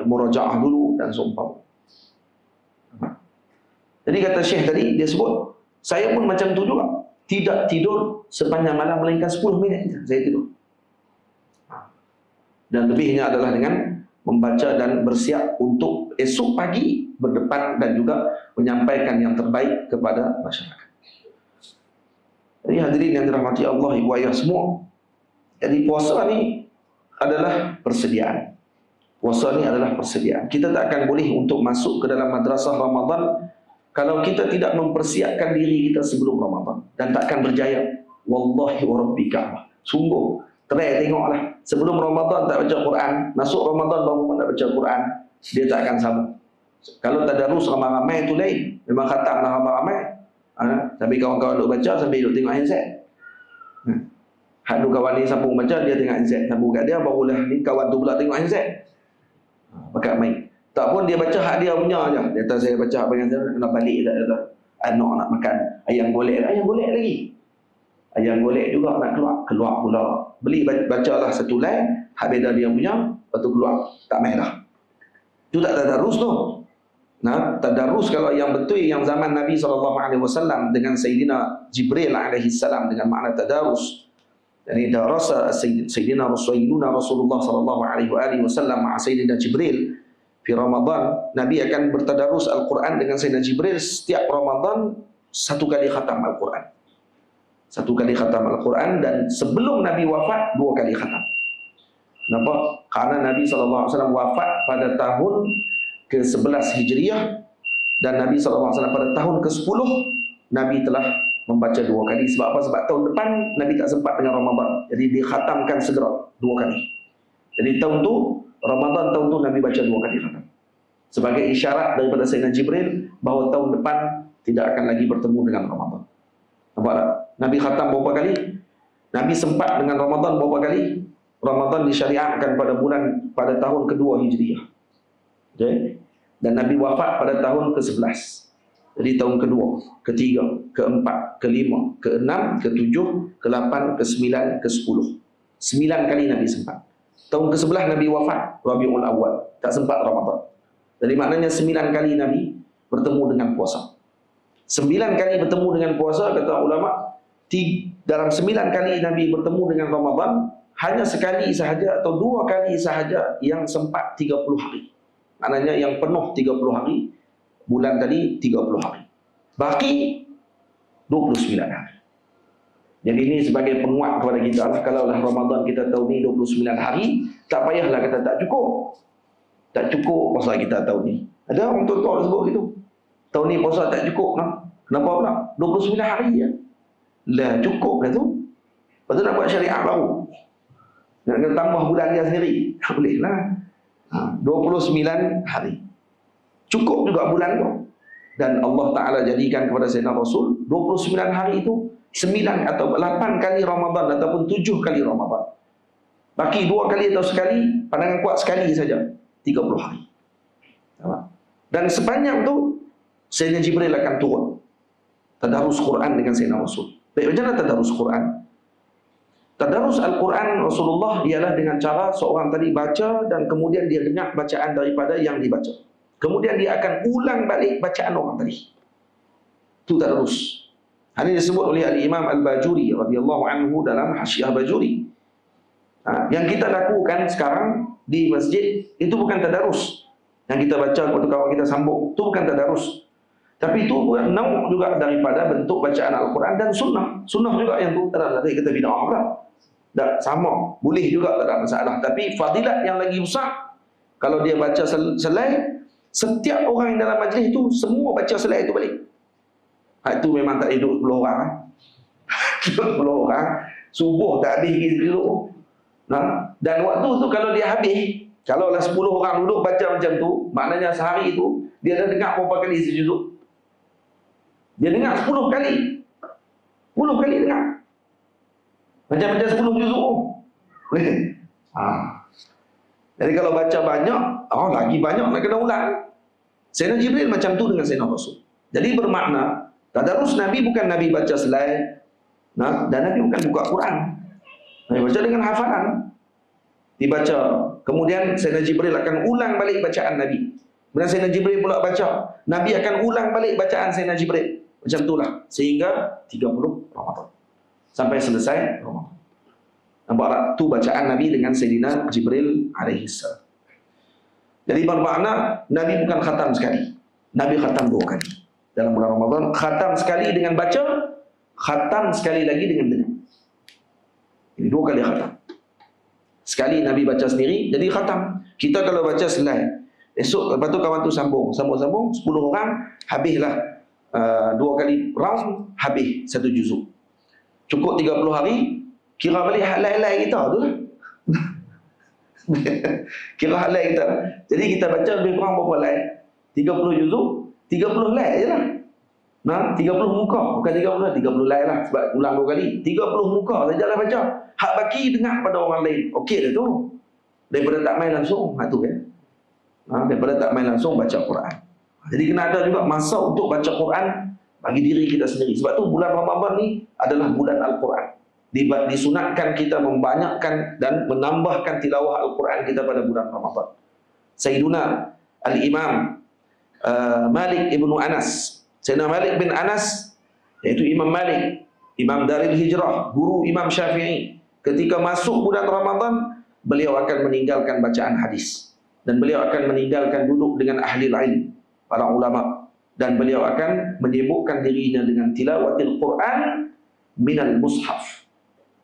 A: murajaah dulu dan seumpama. Jadi kata Syekh tadi, dia sebut, saya pun macam tu juga. Tidak tidur sepanjang malam melainkan 10 minit saya tidur. Dan lebihnya adalah dengan membaca dan bersiap untuk esok pagi berdepan dan juga menyampaikan yang terbaik kepada masyarakat. Jadi hadirin yang dirahmati Allah, ibu ayah semua. Jadi puasa ni adalah persediaan. Puasa ni adalah persediaan. Kita tak akan boleh untuk masuk ke dalam madrasah Ramadan kalau kita tidak mempersiapkan diri kita sebelum Ramadan. Dan tak akan berjaya. Wallahi wa rabbi Ka'bah. Sungguh, try tengoklah. Sebelum Ramadan tak baca Quran, masuk Ramadan baru nak baca Quran, dia tak akan sambung. Kalau tadarus ramai-ramai tu lain. Memang khatam lah ramai-ramai. Sambil kawan-kawan duk baca, sambil duk tengok handset. Hak tu kawan ni sambung baca, dia tengok handset. Sambung kat dia, barulah ni kawan tu pula tengok handset. Pakai mic. Tak pun dia baca hak dia punya je. Dia kata saya baca apa yang saya kena balik tak kata. Anak nak makan ayam golek lagi. Ayam golek juga nak keluar pula. Beli bacalah satu line, hak beda dia punya, lepas tu keluar tak main dah. Itu tak tadarus tu. Nah, tadarus kalau yang betul yang zaman Nabi SAW dengan Sayyidina Jibril alaihissalam dengan makna tadarus. Yani darasa Sayyidina Rasulullah SAW ma'a Sayyidina Jibril di Ramadan. Nabi akan bertadarus Al-Quran dengan Sayyidina Jibril setiap Ramadan 1 kali khatam Al-Quran. 1 kali khatam Al-Quran, dan sebelum Nabi wafat 2 kali khatam. Kenapa? Karena Nabi SAW wafat pada tahun ke-11 Hijriah dan Nabi SAW pada tahun ke-10 Nabi telah membaca 2 kali. Sebab apa? Sebab tahun depan Nabi tak sempat dengan Ramadan. Jadi dikhatamkan segera 2 kali. Jadi tahun tu, Ramadan tahun tu Nabi baca 2 kali khatam. Sebagai isyarat daripada Sayyidina Jibril bahawa tahun depan tidak akan lagi bertemu dengan Ramadan. Nampak tak? Nabi khatam berapa kali? Nabi sempat dengan Ramadan berapa kali? Ramadan disyariatkan pada tahun kedua Hijriah. Okay? Dan Nabi wafat pada tahun ke-11. Jadi tahun kedua, ketiga, keempat, kelima, keenam, ketujuh, ke-8, ke-9, ke-10. 9 kali Nabi sempat. Tahun ke-11 Nabi wafat, Rabiul Awal, tak sempat Ramadan. Jadi maknanya 9 kali Nabi bertemu dengan puasa. 9 kali bertemu dengan puasa, kata ulama, dalam 9 kali Nabi bertemu dengan Ramadan, hanya sekali sahaja atau 2 kali sahaja yang sempat 30 hari. Maknanya yang penuh 30 hari, bulan tadi 30 hari. Baki 29 hari. Jadi ini sebagai penguat kepada kita lah. Kalaulah Ramadan kita tahu ni 29 hari, tak payahlah kata tak cukup. Tak cukup puasa kita tahun ni. Ada orang tua-tua sebut gitu. Tahun ni puasa tak cukup lah. Kenapa pula? 29 hari je. Lah cukup lah tu. Lepas tu nak buat syariat baru. Nak tambah bulan dia sendiri. Tak boleh lah. 29 hari. Cukup juga bulan tu. Dan Allah Ta'ala jadikan kepada Sayyidina Rasul 29 hari itu 9 atau 8 kali Ramadan ataupun 7 kali Ramadan. Baki 2 kali atau sekali, pandangan kuat sekali saja, 30 hari. Dan sepanjang tu Sayyidina Jibril akan turun tadarus Quran dengan Sayyidina Rasul. Baik, macam mana tadarus Quran? Tadarus Al-Quran Rasulullah ialah dengan cara seorang tadi baca dan kemudian dia dengar bacaan daripada yang dibaca. Kemudian dia akan ulang balik bacaan orang tadi. Itu tadarus. Ini disebut oleh Al-Imam Al-Bajuri radhiyallahu anhu dalam Hasyiah Bajuri. Yang kita lakukan sekarang di masjid itu bukan tadarus. Yang kita baca waktu kawan kita sambung, itu bukan tadarus. Tapi itu nauk juga daripada bentuk bacaan Al-Quran dan sunnah. Sunnah juga yang tu tak ada kata bid'ah pula. Tak sama, boleh juga tak ada masalah. Tapi fadilat yang lagi besar, kalau dia baca selai, setiap orang yang dalam majlis itu semua baca selai itu balik. Itu memang tak hidup 10 orang. 10 orang, subuh tak habis lagi duduk. Dan waktu tu kalau dia habis, kalau lah 10 orang duduk baca macam tu, maknanya sehari itu dia dah dengar berapa kali sejuzuk. Dia dengar 10 kali. 10 kali dengar. Macam 10 juzuk. Jadi kalau baca banyak, lagi banyak nak kena ulang. Sayyidina Jibril macam tu dengan Sayyidina Rasul. Jadi bermakna tadarus Nabi bukan Nabi baca selai, dan Nabi bukan buka Quran. Nabi baca dengan hafalan. Dibaca. Kemudian Sayyidina Jibril akan ulang balik bacaan Nabi. Kemudian Sayyidina Jibril pula baca. Nabi akan ulang balik bacaan Sayyidina Jibril. Macam itulah. Sehingga 30 Ramadan. Sampai selesai Ramadan. Nampak tak? Itu bacaan Nabi dengan Sayyidina Jibril alaihissalam. Jadi bermakna Nabi bukan khatam sekali. Nabi khatam 2 kali. Dalam bulan Ramadan, khatam sekali dengan baca, khatam sekali lagi dengan dengar. Jadi 2 kali khatam. Sekali Nabi baca sendiri, jadi khatam. Kita kalau baca selai, esok lepas tu kawan tu sambung 10 orang, habislah 2 kali round, habis 1 juzuk. Cukup 30 hari, kira balik halai-halai kita tu lah. Kira halai kita. Jadi kita baca lebih kurang berapa lai? 30 juzuk, 30 lai je lah. 30 muka, bukan 30 lai lah. Sebab ulang 2 kali. 30 muka sajalah baca. Hak baki dengar pada orang lain. Okey dah tu. Daripada tak main langsung. Tu ya. Daripada tak main langsung baca Quran. Jadi kena ada juga masa untuk baca Quran bagi diri kita sendiri. Sebab tu bulan Ramadan ni adalah bulan Al-Quran. Disunatkan kita membanyakkan dan menambahkan tilawah Al-Quran kita pada bulan Ramadan. Sayyiduna Al-Imam Malik ibnu Anas, Sayyidina Malik bin Anas, iaitu Imam Malik, Imam Daril Hijrah, guru Imam Syafi'i, ketika masuk bulan Ramadan, beliau akan meninggalkan bacaan hadis. Dan beliau akan meninggalkan duduk dengan ahli ilmu, para ulama. Dan beliau akan menyibukkan dirinya dengan tilawatil Quran minal mushaf.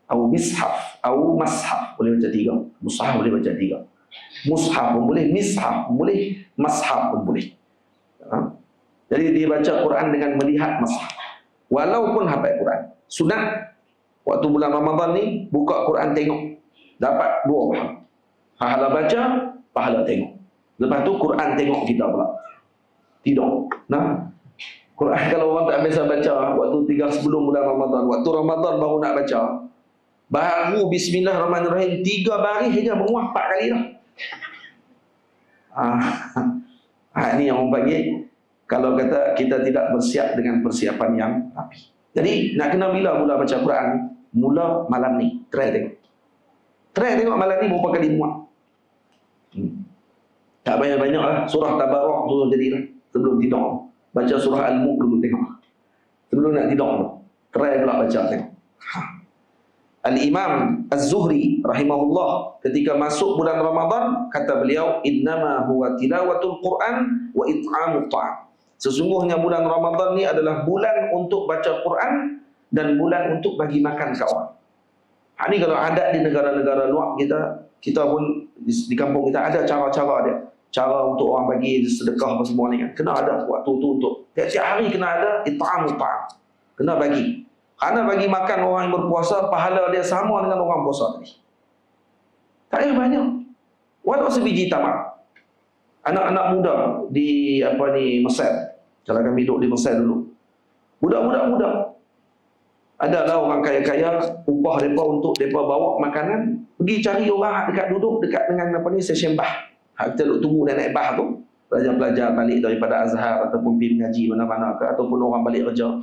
A: Atau mishaf, atau mashaf, boleh baca 3. Mushaf boleh baca 3. Mushaf pun boleh, mishaf pun boleh, mashaf pun boleh. Jadi dia baca Quran dengan melihat mashaf. Walaupun hafal Quran. Sunat waktu bulan Ramadan ni, buka Quran tengok. Dapat 2 pahala. Pahala baca, pahala tengok. Lepas tu Quran tengok kita pula. Tidak. Quran kalau orang tak biasa baca waktu 3 sebelum bulan Ramadan, waktu Ramadan baru nak baca, baru Bismillahirrahmanirrahim 3 baris saja menguah 4 kali dah. Ini yang orang panggil, kalau kata kita tidak bersiap dengan persiapan yang rapi. Jadi nak kena bila mula baca Quran? Mula malam ni. Try tengok. Try tengok malam ni berapa kali muat. Tak banyak-banyak lah. Surah Tabarak tu jadilah sebelum tidur. Baca surah Al-Mulk dulu tengok. Sebelum nak tidur tu. Try pula baca tengok. Al-Imam Az-Zuhri rahimahullah ketika masuk bulan Ramadan kata beliau, innama huwa tilawatul Quran wa it'amut ta'am. Sesungguhnya bulan Ramadan ni adalah bulan untuk baca Quran dan bulan untuk bagi makan kat orang. Ini kalau adat di negara-negara luar kita pun di kampung kita ada cara-cara dia. Cara untuk orang bagi sedekah apa semua ni kan. Kena ada waktu tu untuk tiap-tiap hari kena ada it'amut ta'am. Kena bagi. Kerana bagi makan orang yang berpuasa, pahala dia sama dengan orang puasa tadi. Tak payah banyak. Walau sebiji tamar. Anak-anak muda di Mesir. Kalau kami duduk di Mesir dulu. Budak-budak muda. Adalah orang kaya-kaya, upah mereka untuk mereka bawa makanan, pergi cari orang dekat duduk dekat dengan stesen bah. Kita duduk tunggu dia naik bah tu. Pelajar-pelajar balik daripada Azhar ataupun pergi mengaji mana-mana ke, ataupun orang balik kerja.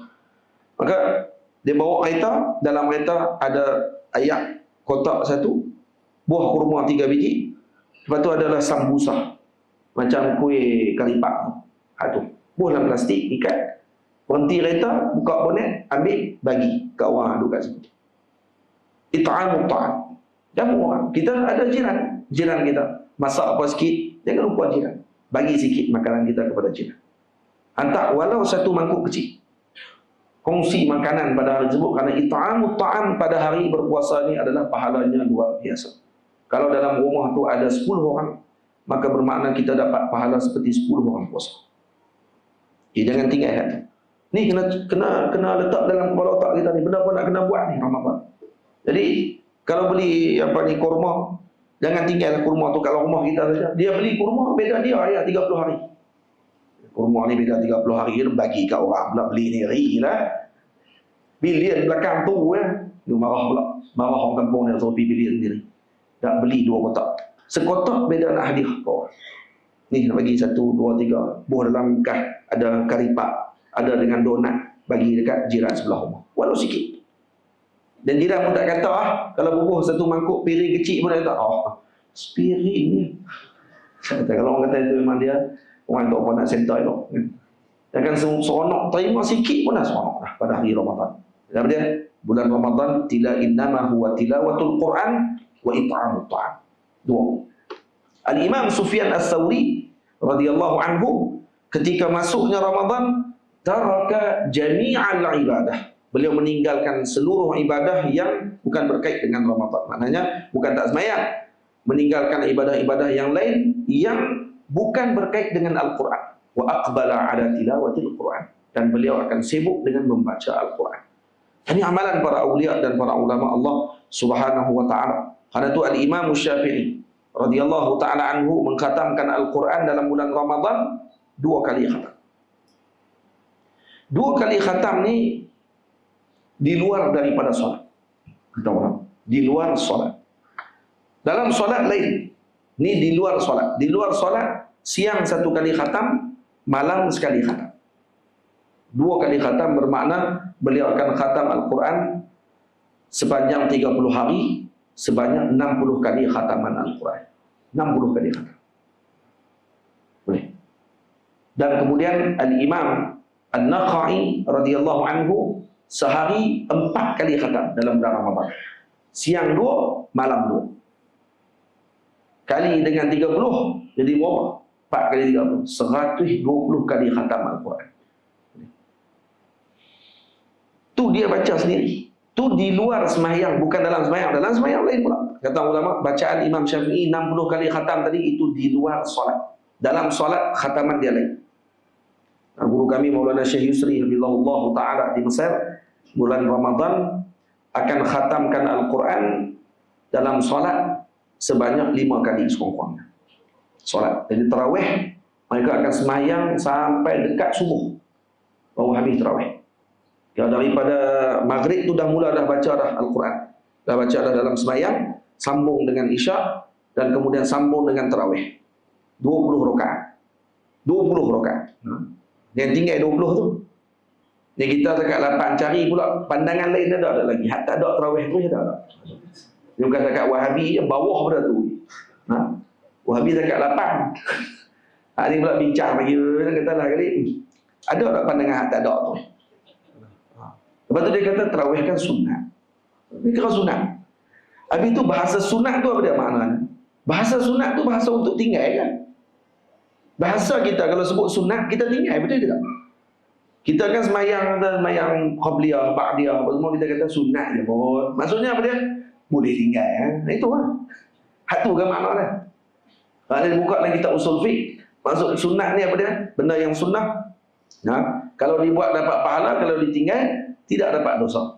A: Maka dia bawa kereta, dalam kereta ada ayak kotak satu, buah kurma 3 biji, lepas tu adalah sambusa macam kuih karipak tu. Buah dalam plastik, ikat, berhenti kereta, buka bonet, ambil, bagi kat orang duduk kat situ. It'amut ta'am. Jamu orang. Kita ada jiran kita masak apa sikit, jangan lupa jiran, bagi sikit makanan kita kepada jiran. Hantar walau satu mangkuk kecil, kongsi makanan pada hari tersebut, kerana it'amut ta'am pada hari berpuasa ni adalah pahalanya luar biasa. Kalau dalam rumah tu ada 10 orang, maka bermakna kita dapat pahala seperti 10 orang puasa. Jangan tinggal hati. Ni kena letak dalam kepala otak kita ni, benda apa nak kena buat ni Ramadan. Jadi kalau beli kurma, jangan tinggal kurma tu kat rumah kita saja. Dia beli kurma, beda dia ya 30 hari. Kurma ni beda 30 hari, dia bagi kat orang pula beli ni rilah. Bilion belakang tu dia marah pula. Marah orang kampung dia suruh pergi bilion sendiri. Tak beli 2 kotak. Sekotak beda nak hadiah kau. Ni nak bagi 1, 2, 3. Buah dalam kas, ada karipak, ada dengan donat, bagi dekat jiran sebelah rumah. Walau sikit. Dan jiran pun tak kata kalau bubuh satu mangkuk piring kecil pun dia kata, piring ni. Kalau orang kata itu memang dia orang tak apa nak sentai tu. Jangan seronok terima sikit pun dah seronok dah pada hari Ramadan. Sebab dia bulan Ramadan innama huwa tilawatul Quran wa it'amut ta'am. 2. Al-Imam Sufyan Ats-Tsauri radhiyallahu anhu ketika masuknya Ramadan taraka jami'al ibadah. Beliau meninggalkan seluruh ibadah yang bukan berkait dengan Ramadan. Maknanya bukan tak sembahyang, meninggalkan ibadah-ibadah yang lain yang bukan berkait dengan Al-Quran. Wa aqbala ala tilawatil Quran. Dan beliau akan sibuk dengan membaca Al-Quran. Ini amalan para awliya dan para ulama Allah Subhanahu wa ta'ala. Karena itu Al-Imam Syafi'i radhiyallahu ta'ala anhu mengkhatamkan Al-Quran dalam bulan Ramadan 2 kali khatam. 2 kali khatam ni di luar daripada solat. Kata orang, di luar solat. Dalam solat lain. Ni di luar solat. Di luar solat, siang 1 kali khatam, malam sekali khatam. 2 kali khatam bermakna beliau akan khatam Al-Quran sepanjang 30 hari, sebanyak 60 kali khataman Al-Quran. 60 kali khatam. Boleh. Dan kemudian Al-Imam An-Nakhai radhiyallahu anhu sehari 4 kali khatam dalam bulan Ramadan. Siang 2, malam 2. Kali dengan 30, jadi berapa? 4 kali 30. 120 kali khatam Al-Quran. Tu dia baca sendiri. Tu di luar sembahyang, bukan dalam sembahyang. Dalam sembahyang lain pula. Kata ulama, bacaan Imam Syafi'i 60 kali khatam tadi itu di luar solat. Dalam solat khataman dia lain. Guru kami Maulana Syekh Yusri hafizahullah ta'ala di Mesir, bulan Ramadan akan khatamkan Al-Quran dalam solat sebanyak 5 kali sekurang-kurangnya. Solat. Jadi tarawih mereka akan sembahyang sampai dekat subuh baru habis tarawih. Kalau daripada maghrib tu dah baca dah Al-Quran. Dah baca dah dalam sembahyang, sambung dengan isyak dan kemudian sambung dengan tarawih. 20 rakaat. 20 rakaat. Yang tinggal 20 tu. Yang kita dekat 8 cari pula pandangan lain ada lagi. Hatta ada tarawih tu ada. Dia bukan zakat Wahabi yang bawah pada tu. Ha? Wahabi zakat 8. Ni pula bincang lagi, kata lah kali. Ada tak pandangan tak ada tu? Lepas tu dia kata tarawih kan sunat. Dia kira sunat. Habis tu bahasa sunat tu apa dia maknanya? Bahasa sunat tu bahasa untuk tinggal kan? Bahasa kita kalau sebut sunat, kita tinggal, betul tak? Kita kan semayang qabliyah, ba'diyah, apa semua kita kata sunat je pun. Maksudnya apa dia? Boleh tinggal kan? Itu lah. Hak tu kan makna dia. Kalau dia buka dalam kitab usul fiqh, maksud sunat ni apa dia? Benda yang sunnah. Kalau dibuat dapat pahala, kalau ditinggal tidak dapat dosa.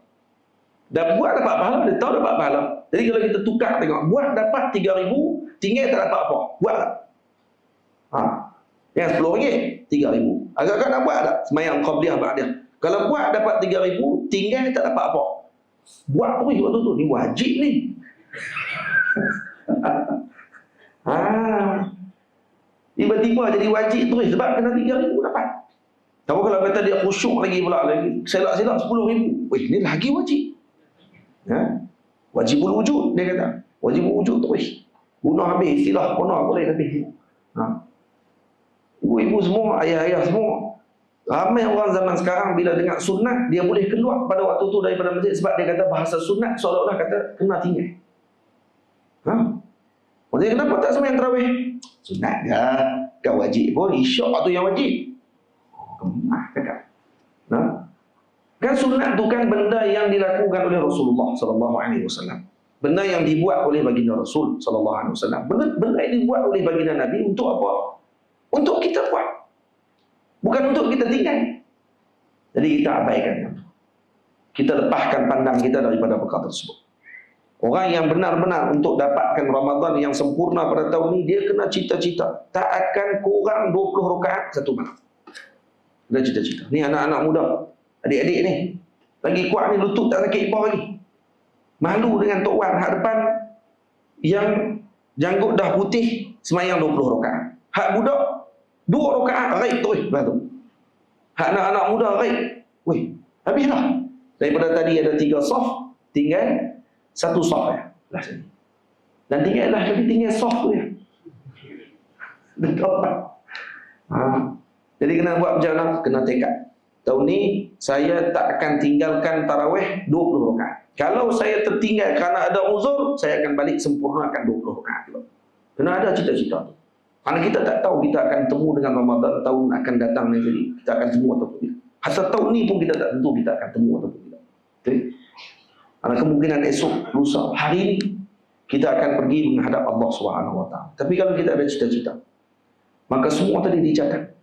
A: Dan buat dapat pahala, dia tahu dapat pahala. Jadi kalau kita tukar tengok, buat dapat 3,000, tinggal tak dapat apa. Buat tak? Yang RM10, 3,000. Agak-agak nak buat tak? Semayang qabliyah ba'diyah. Kalau buat dapat 3,000, tinggal tak dapat apa. Buat terus waktu tu. Ni wajib ni. Tiba-tiba jadi wajib terus sebab kena 3,000 dapat. Tapi kalau kata dia khusyuk lagi pula lagi, selak-selak 10,000. Weh, ni lagi wajib. Wajibul wujud dia kata. Wajibul wujud terus. Guna habis, istilah guna boleh habis. Ibu-ibu semua, ayah-ayah semua, ramai orang zaman sekarang bila dengar sunat, dia boleh keluar pada waktu tu daripada masjid sebab dia kata bahasa sunat seolah-olah kata kena tinggal. Maksudnya kenapa tak sembahyang tarawih? Sunat je, tak wajib pun. Isyak tu yang wajib. Kemah cakap. Kan sunat tu kan benda yang dilakukan oleh Rasulullah SAW. Benda yang dibuat oleh baginda Rasul SAW. Benda yang dibuat oleh baginda Nabi untuk apa? Untuk kita buat. Bukan untuk kita tinggal. Jadi kita abaikan. Kita lepaskan pandang kita daripada perkara tersebut. Orang yang benar-benar untuk dapatkan Ramadan yang sempurna pada tahun ini, dia kena cita-cita. Tak akan kurang 20 rakaat satu malam. Kena cita-cita. Ni anak-anak muda, adik-adik ni. Lagi kuat ni, lutut tak sakit apa lagi. Malu dengan Tok Wan hak depan yang janggut dah putih, semayang 20 rakaat. Hak budak 2 rakaat raib terus lepas tu. Hak anak-anak muda raib. Weh, habislah. Daripada tadi ada 3 saf, tinggal 1 saf ya. Lah sini. Dan tinggal saf tu ya. Betul. Jadi kena buat macam mana? Kena tekad. Tahun ni saya tak akan tinggalkan tarawih 20 rakaat. Kalau saya tertinggal kerana ada uzur, saya akan balik sempurnakan 20 rakaat juga. Kena ada cita-cita tu. Kerana kita tak tahu kita akan temu dengan Ramadan tahun akan datang nanti. Kita akan temu ataupun tidak. Hatta tahun ni pun kita tak tentu kita akan temu ataupun tidak. Okay? Kerana kemungkinan esok, lusa, hari ini kita akan pergi menghadap Allah SWT. Tapi kalau kita ada cita-cita, maka semua tadi dicatat.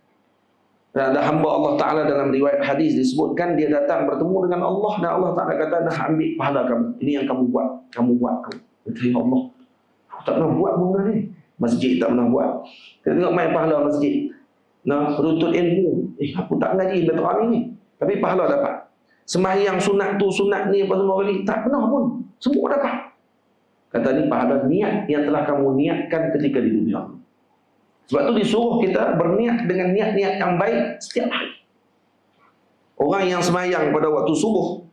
A: Dan ada hamba Allah Ta'ala dalam riwayat hadis disebutkan dia datang bertemu dengan Allah dan Allah Ta'ala kata, nah ambil pahala kamu. Ini yang kamu buat. Kamu buat. Kata, ya Allah, aku tak pernah buat benda ni. Masjid tak pernah buat. Kita tengok main pahala masjid. Runtut ilmu. Aku tak ngaji betul ni. Tapi pahala dapat. Sembahyang sunat tu, sunat ni apa semua kali. Tak pernah pun. Semua dapat. Kata ni pahala niat yang telah kamu niatkan ketika di dunia. Sebab tu disuruh kita berniat dengan niat-niat yang baik setiap hari. Orang yang sembahyang pada waktu subuh,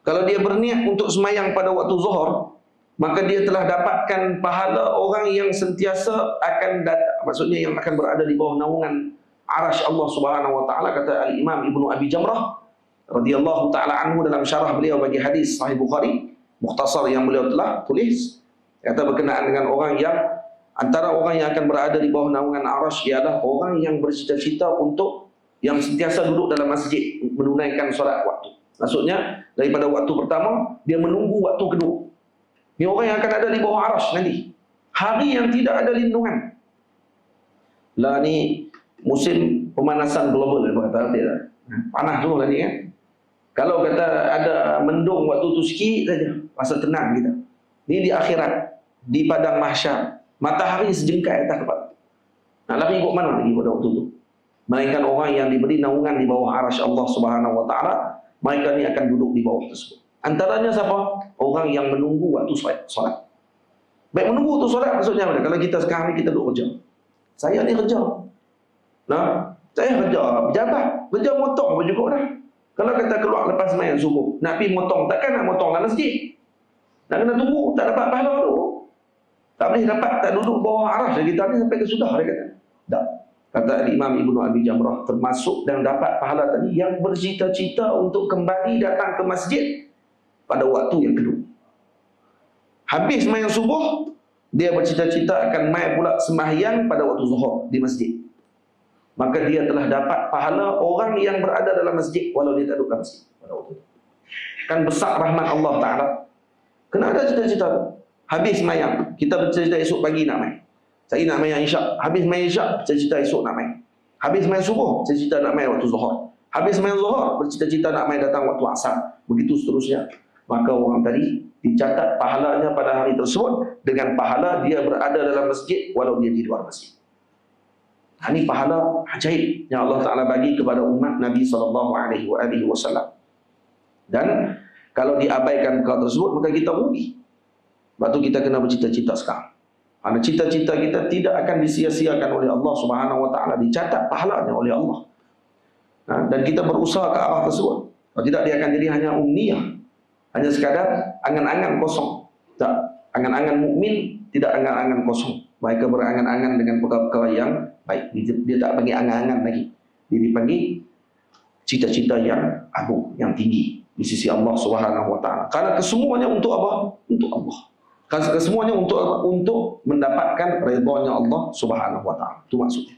A: kalau dia berniat untuk sembahyang pada waktu zuhur, maka dia telah dapatkan pahala orang yang sentiasa akan datang, maksudnya yang akan berada di bawah naungan arasy Allah Subhanahu wa taala. Kata Al-Imam Ibnu Abi Jamrah radhiyallahu taala anhu dalam syarah beliau bagi hadis Sahih Bukhari, mukhtasar yang beliau telah tulis, kata berkenaan dengan orang yang antara orang yang akan berada di bawah naungan arasy ialah orang yang bercita-cita untuk yang sentiasa duduk dalam masjid menunaikan solat waktu. Maksudnya daripada waktu pertama dia menunggu waktu kedua. Ini orang yang akan ada di bawah arasy nanti. Hari yang tidak ada lindungan. Lah ni musim pemanasan global kata dia. Panas dulu lah ni kan. Kalau kata ada mendung waktu tu sikit saja, rasa tenang kita. Ni di akhirat, di padang mahsyar. Matahari sejengkai atas kepala. Nak lari ikut mana lagi pada waktu tu? Melainkan orang yang diberi naungan di bawah arasy Allah Subhanahu wa taala, mereka ni akan duduk di bawah tersebut. Antaranya siapa? Orang yang menunggu waktu solat. Baik menunggu waktu solat maksudnya apa? Kalau kita sekarang ni kita duduk kerja. Saya ni kerja. Saya kerja pejabat, kerja motong pun cukup dah. Kalau kata keluar lepas sembahyang subuh, nak pergi motong, takkan nak motong dalam masjid. Nak kena tunggu, tak dapat pahala tu. Tak boleh dapat, tak duduk bawah arah dari kita ni sampai ke sudah, dia kata. Tak. Kata Imam Ibnu Abi Jamrah, termasuk dan dapat pahala tadi yang bercita-cita untuk kembali datang ke masjid pada waktu yang kedua. Habis main subuh, dia bercita-cita akan main pula sembahyang pada waktu zuhur di masjid. Maka dia telah dapat pahala orang yang berada dalam masjid walau dia tak duduk dalam masjid pada waktu itu. Kan besar rahmat Allah Ta'ala. Kena ada cita-cita tu. Habis mayang, kita bercita-cita esok pagi nak main. Saya nak main isyak. Habis main isyak, bercita-cita esok nak main. Habis main subuh, bercita-cita nak main waktu zuhur. Habis main zuhur, bercita-cita nak main datang waktu asar. Begitu seterusnya. Maka orang tadi dicatat pahalanya pada hari tersebut dengan pahala dia berada dalam masjid walau dia di luar masjid. Ini pahala ajaib yang Allah Ta'ala bagi kepada umat Nabi SAW. Dan kalau diabaikan perkara tersebut, maka kita rugi. Sebab tu kita kena bercita-cita sekarang. Kerana cita-cita kita tidak akan disia-siakan oleh Allah Subhanahu Wa Ta'ala. Dicatat pahalanya oleh Allah. Dan kita berusaha ke arah tersebut. Kalau tidak, dia akan jadi hanya umniyah. Hanya sekadar angan-angan kosong. Tak. Angan-angan mukmin, tidak angan-angan kosong. Mereka berangan-angan dengan perkara-perkara yang baik. Dia tak panggil angan-angan lagi. Dia dipanggil cita-cita yang agung, yang tinggi di sisi Allah Subhanahu Wa Ta'ala. Karena kesemuanya untuk apa? Untuk Allah. Karena kesemuanya untuk apa? Untuk mendapatkan redha-Nya Allah Subhanahu Wa Ta'ala. Itu maksudnya.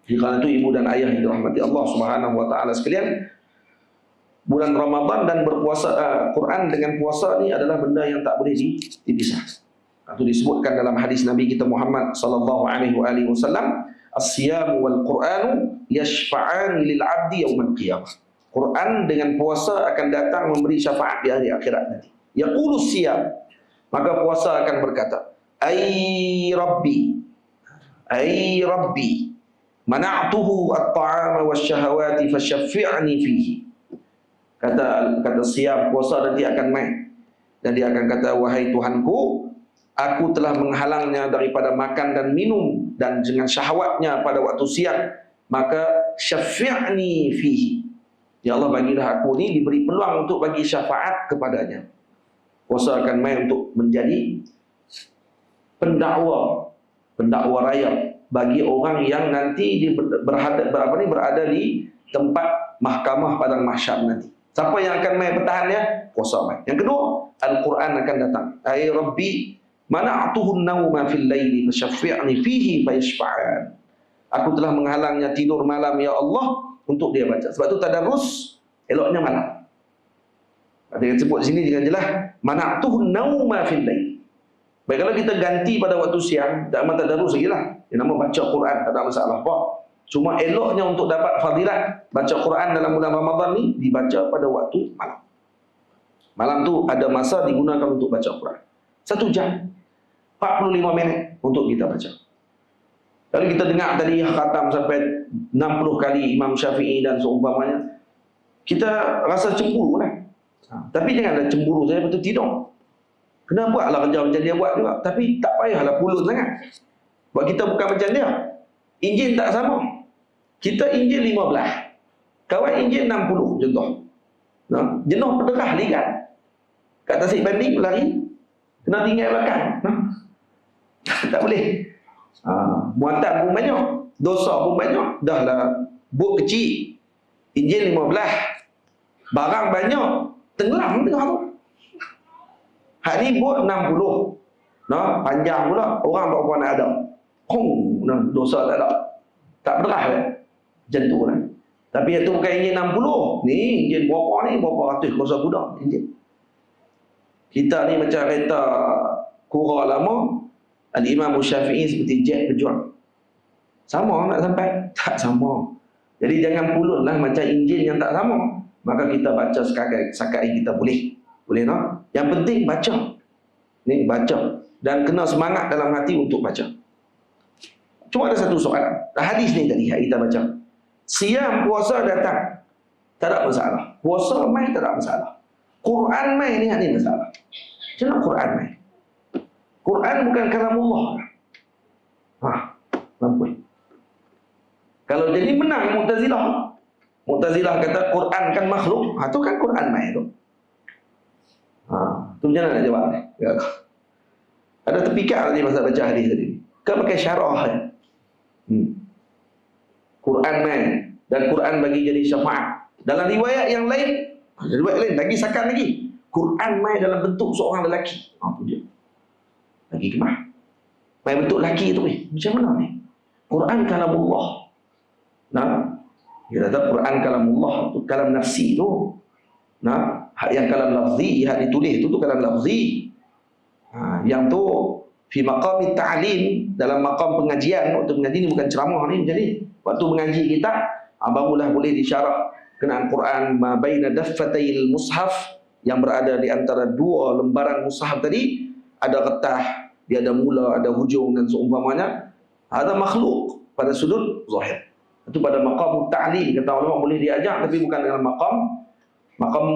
A: Kerana itu ibu dan ayah yang dirahmati Allah Subhanahu Wa Ta'ala sekalian, bulan Ramadan dan berpuasa Quran dengan puasa ni adalah benda yang tak boleh dipisah. Itu disebutkan dalam hadis Nabi kita Muhammad sallallahu alaihi wasallam, as-siyamu wal Qur'anu yashfa'an lil 'abdi yaumil qiyamah. Quran dengan puasa akan datang memberi syafaat di hari akhirat nanti. Yaqulu siyam, maka puasa akan berkata, ay rabbi mana'tuhu at-ta'ama wasyahawati fasyaffi'ni fihi. Kata siam, puasa nanti akan main, dan dia akan kata, wahai Tuhanku, aku telah menghalangnya daripada makan dan minum dan dengan syahwatnya pada waktu siang, maka syafi'ni fihi. Ya Allah, bagilah aku ni diberi peluang untuk bagi syafaat kepadanya. Puasa akan main untuk menjadi pendakwa raya bagi orang yang nanti berada di tempat mahkamah padang mahsyar nanti. Siapa yang akan main pertahannya? Puasa main. Yang kedua, Al-Quran akan datang. Ay Rabbi mana'tuhu an-nawma fil laili fasyaffi'ni fihi fayashfa'an. Aku telah menghalangnya tidur malam, ya Allah, untuk dia baca. Sebab tu tadarrus eloknya malam. Ada yang sebut sini dengan jelas, mana'tuhu an-nawma fil laili. Baik, kalau kita ganti pada waktu siang, tak amat tadarrus lagi lah. Yang nama baca Quran, tak ada masalah apa. Cuma eloknya untuk dapat fadilat baca Quran dalam bulan Ramadan ni dibaca pada waktu malam. Malam tu ada masa digunakan untuk baca Quran. 1 jam 45 minit untuk kita baca. Kalau kita dengar tadi khatam sampai 60 kali Imam Syafi'i dan seumpamanya, kita rasa cemburu lah. Tapi jangan ada cemburu saya betul tidur. Kena buatlah kerja macam dia buat juga. Tapi tak payahlah pulun sangat. Sebab kita bukan macam dia. Injil tak sama. Kita Injil 15, kawan Injil 60 contoh. Jenuh pederah ligat. Kat tasik banding lari, kena tinggal belakang. Tak boleh. Muatan pun banyak, dosa pun banyak. Dah lah bot kecil, Injil 15, barang banyak, tenggelam tengah tu. Hak ni bot 60, panjang pula, orang berapa nak ada. Dosa tak ada, tak berah kan? Macam tu kan. Tapi itu bukan Injil 60. Ni Injil berapa ni? Berapa ratus kursa kuda Injil. Kita ni macam kereta kura lama, Al-Imam Syafi'i seperti jet berjuang. Sama nak sampai? Tak sama. Jadi jangan pulunlah macam Injil yang tak sama. Maka kita baca sekai kita boleh. Boleh tak? Yang penting baca. Ni baca. Dan kena semangat dalam hati untuk baca. Cuma ada satu soalan. Hadis ni tadi kita baca. Siam puasa datang, tak ada masalah. Puasa mai tak ada masalah. Quran mai ni masalah. Macam Quran mai? Quran bukan kalamullah. Lampu. Kalau jadi menang Mu'tazilah. Mu'tazilah kata Quran kan makhluk. Tu kan Quran mai tu. Tu macam mana nak jawab ni? Ya. Ada terpikat tadi masa baca hadis tadi. Kan pakai syarah kan? Quran main dan Quran bagi jadi syafaat. Dalam riwayat yang lain, lagi sakan lagi. Quran main dalam bentuk seorang lelaki. Apa dia? Lagi kemah. Main bentuk lelaki tu ni. Macam mana ni? Quran kalamullah. Nah, dia kata Quran kalamullah tu kalam nafsi tu. Nah, yang kalam lafzi, yang ditulis tu kalam lafzi. Yang tu fi maqam ta'lim, dalam maqam pengajian. Waktu mengaji ni bukan ceramah ni, jadi waktu mengaji kita barulah boleh disyarah kenaan Quran ma baina daffatayil mushaf, yang berada di antara dua lembaran mushaf tadi, ada retah, dia ada mula, ada hujung dan seumpamanya. Ada makhluk pada sudut zahir. Itu pada maqam ta'lim, kata ulama boleh diajar, tapi bukan dalam maqam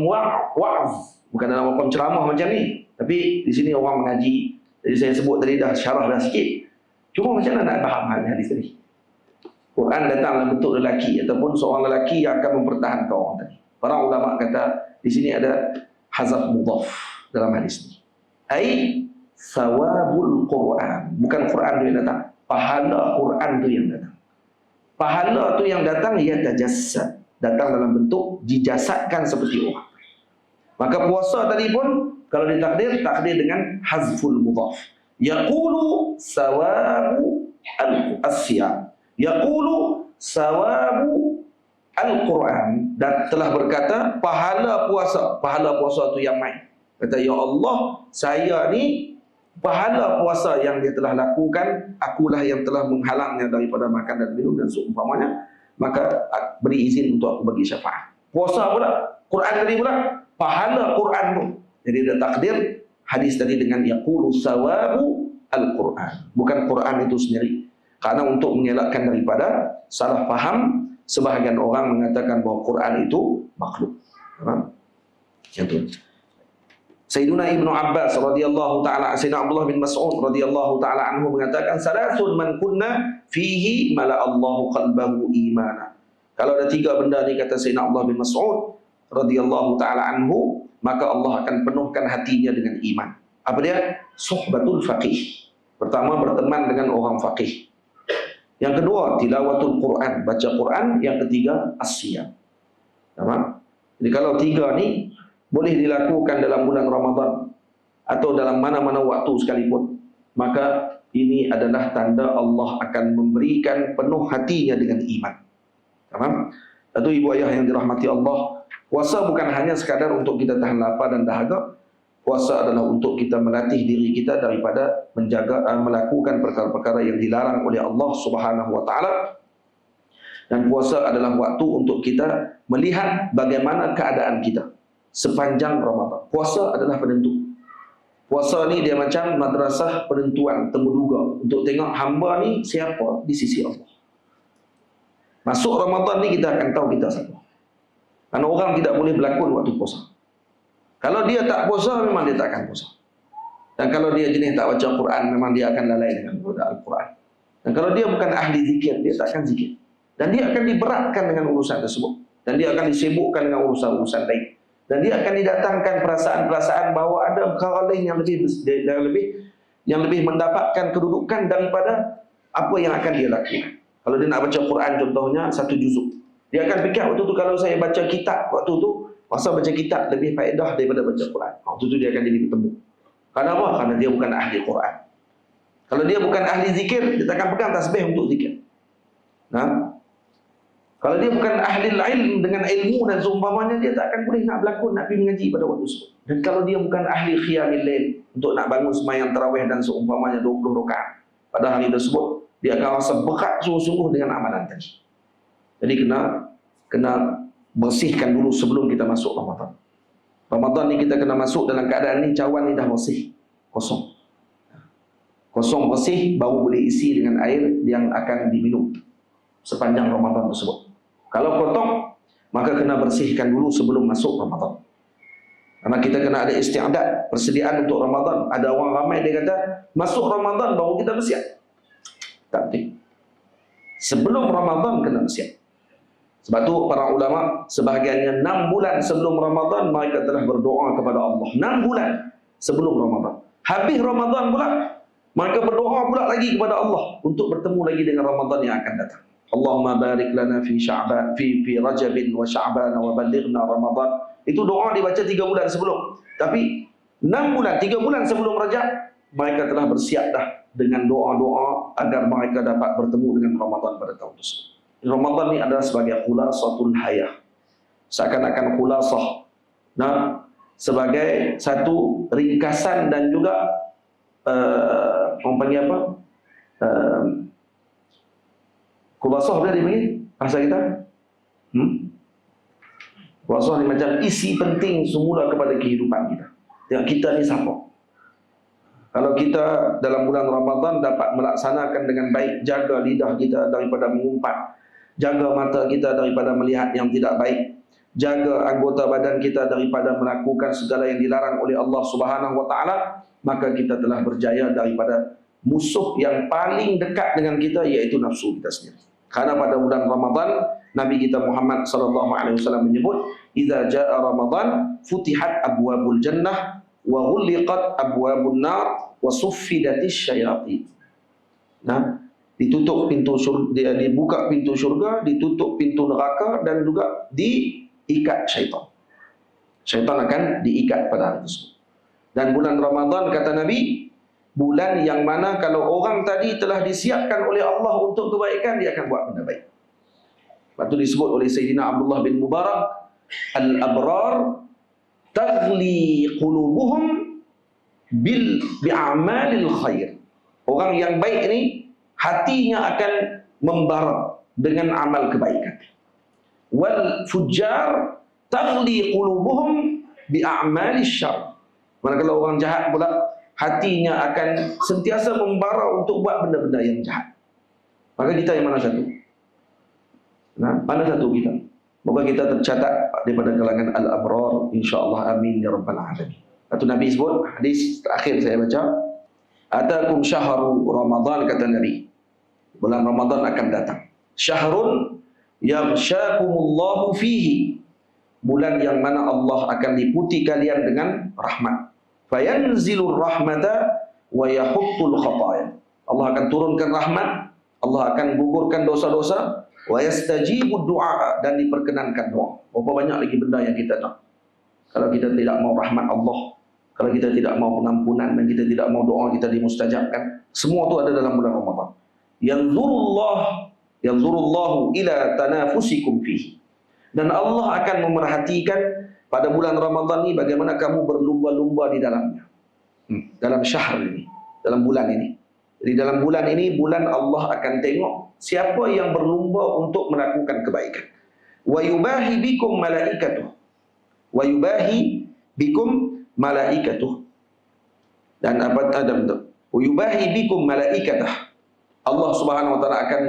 A: wa'az, bukan dalam maqam ceramah macam ni. Tapi di sini orang mengaji. Jadi saya sebut tadi dah syarah dah sikit. Cuma macam mana nak faham hadis tadi? Quran datang dalam bentuk lelaki ataupun seorang lelaki yang akan mempertahankan orang tadi. Para ulama kata di sini ada hazaf mudhaf dalam hadis ini. Ai sawabul Quran, bukan Quran tu yang datang, pahala Quran tu yang datang. Pahala tu yang datang ia tajassad, datang dalam bentuk dijasadkan seperti orang. Maka puasa tadi pun kalau ditakdir, takdir dengan hazful mudhaf. Yaqulu sawabu al-siyam, yaqulu sawabu al-Quran, dan telah berkata pahala puasa tu yang main. Kata, ya Allah, saya ni pahala puasa yang dia telah lakukan, akulah yang telah menghalangnya daripada makan dan minum dan seumpamanya, maka beri izin untuk aku bagi syafaat. Puasa pula, Quran tadi pula, pahala Quran tu. Jadi ada takdir hadis tadi dengan yaqulu sawabu al-Quran, bukan Quran itu sendiri. Karena untuk mengelakkan daripada salah faham, sebahagian orang mengatakan bahawa Quran itu makhluk. Contoh Sayyiduna Ibnu Abbas radhiyallahu taala, Sayyidina Abdullah bin Mas'ud radhiyallahu taala anhu mengatakan, salasun man kunna fihi mala Allahu qalbahu imana. Kalau ada 3 benda ni, kata Sayyidina Abdullah bin Mas'ud radhiyallahu taala anhu, maka Allah akan penuhkan hatinya dengan iman. Apa dia? Suhbatul faqih. Pertama, berteman dengan orang faqih. Yang kedua, tilawatul Quran, baca Quran. Yang ketiga, as-siyam. Jadi kalau 3 ni boleh dilakukan dalam bulan Ramadan atau dalam mana-mana waktu sekalipun, maka ini adalah tanda Allah akan memberikan penuh hatinya dengan iman. Itu ibu ayah yang dirahmati Allah, puasa bukan hanya sekadar untuk kita tahan lapar dan dahaga. Puasa adalah untuk kita melatih diri kita daripada melakukan perkara-perkara yang dilarang oleh Allah Subhanahu wa taala. Dan puasa adalah waktu untuk kita melihat bagaimana keadaan kita sepanjang Ramadan. Puasa adalah penentu. Puasa ni dia macam madrasah penentuan, temuduga untuk tengok hamba ni siapa di sisi Allah. Masuk Ramadan ni kita akan tahu kita siapa. Karena orang tidak boleh berlakon waktu puasa. Kalau dia tak puasa, memang dia tak akan puasa. Dan kalau dia jenis tak baca Quran, memang dia akan lalai dengan Al-Quran. Dan kalau dia bukan ahli zikir, dia tak akan zikir. Dan dia akan diberatkan dengan urusan tersebut. Dan dia akan disibukkan dengan urusan-urusan lain. Dan dia akan didatangkan perasaan-perasaan bahawa ada perkara lain yang lebih mendapatkan kedudukan daripada apa yang akan dia lakukan. Kalau dia nak baca Quran contohnya 1 juzuk, dia akan fikir waktu tu kalau saya baca kitab, waktu tu masa baca kitab lebih faedah daripada baca Quran. Waktu tu dia akan jadi bertemu. Kenapa? Karena dia bukan ahli Quran. Kalau dia bukan ahli zikir, dia takkan pegang tasbih untuk zikir. Kalau dia bukan ahli ilm dengan ilmu dan seumpamanya, dia tak akan boleh nak berlakon, nak pergi mengaji pada waktu tersebut. Dan kalau dia bukan ahli qiyamil lail, untuk nak bangun sembahyang tarawih dan seumpamanya 20 rakaat pada hari tersebut, dia akan rasa berat sungguh-sungguh dengan amalan tadi. Jadi kena bersihkan dulu sebelum kita masuk Ramadan. Ramadan ni kita kena masuk dalam keadaan ni cawan ni dah bersih, kosong. Kosong bersih, baru boleh isi dengan air yang akan diminum sepanjang Ramadan tersebut. Kalau kotor, maka kena bersihkan dulu sebelum masuk Ramadan. Karena kita kena ada istiadat, persediaan untuk Ramadan. Ada orang ramai dia kata, masuk Ramadan baru kita bersiap. Tak penting. Sebelum Ramadan kena bersiap. Sebab tu para ulama sebahagiannya 6 bulan sebelum Ramadan mereka telah berdoa kepada Allah. 6 bulan. sebelum Ramadan. Habis Ramadan pula, mereka berdoa pula lagi kepada Allah untuk bertemu lagi dengan Ramadan yang akan datang. Allahumma barik lana fi Sya'ban fi Rajabin wa Sya'ban wa ballighna Ramadan. Itu doa dibaca 3 bulan sebelum. Tapi 6 bulan, 3 bulan sebelum Rajab, mereka telah bersiap dah dengan doa-doa agar mereka dapat bertemu dengan Ramadan pada tahun tersebut. Ramadan ni adalah sebagai khulasatul hayah. Seakan-akan khulasah. Nah, sebagai satu ringkasan dan juga orang panggil apa? Khulasah boleh dipanggil bahasa kita? Khulasah ni macam isi penting semula kepada kehidupan kita. Yang kita ni siapa? Kalau kita dalam bulan Ramadan dapat melaksanakan dengan baik, jaga lidah kita daripada mengumpat, jaga mata kita daripada melihat yang tidak baik, jaga anggota badan kita daripada melakukan segala yang dilarang oleh Allah Subhanahu wa taala, maka kita telah berjaya daripada musuh yang paling dekat dengan kita, iaitu nafsu kita sendiri. Karena pada bulan Ramadan Nabi kita Muhammad sallallahu alaihi wasallam menyebut, "Idza jaa Ramadan futihat abwabul jannah wa ghulliqat abwabun nar wa suffidatis syayatin." Nah, ditutup pintu syurga, dibuka pintu syurga, ditutup pintu neraka, dan juga diikat syaitan. Syaitan akan diikat pada hari tersebut. Dan bulan Ramadan, kata Nabi, bulan yang mana kalau orang tadi telah disiapkan oleh Allah untuk kebaikan, dia akan buat benda baik. Lepas itu disebut oleh Sayyidina Abdullah bin Mubarak, al-abrar taghli qulubuhum bi'amalil khair. Orang yang baik ini hatinya akan membara dengan amal kebaikan. Wal fujjar taghli qulubuhum bi'amalis syarr. Manakala orang jahat pula, hatinya akan sentiasa membara untuk buat benda-benda yang jahat. Maka kita yang mana satu? Nah, mana satu kita? Moga kita tercatat daripada kalangan al-abrar, insya-Allah, amin ya rabbal alamin. Atau Nabi sebut, hadis terakhir saya baca, atakum syahru Ramadan, kata Nabi, bulan Ramadan akan datang. Syahrun yaghsyakumullahu fihi, bulan yang mana Allah akan liputi kalian dengan rahmat. Fayanzilur rahmata wa yahuttul khataya. Allah akan turunkan rahmat, Allah akan gugurkan dosa-dosa, wa yastajibud du'a, dan diperkenankan doa. Berapa banyak lagi benda yang kita nak. Kalau kita tidak mau rahmat Allah, kalau kita tidak mau pengampunan, dan kita tidak mau doa kita dimustajabkan, semua itu ada dalam bulan Ramadan. Yanzurullahu ila tanafusikum fihi. Dan Allah akan memerhatikan pada bulan Ramadan ini bagaimana kamu berlumba-lumba di dalamnya. Dalam syahr ini, dalam bulan ini. Jadi dalam bulan ini, bulan Allah akan tengok siapa yang berlumba untuk melakukan kebaikan. Wa yubahi bikum malaikatuh. Wa yubahi bikum malaikatuh. Dan apa ada bentuk? Wa yubahi bikum malaikatah. Allah Subhanahu wa taala akan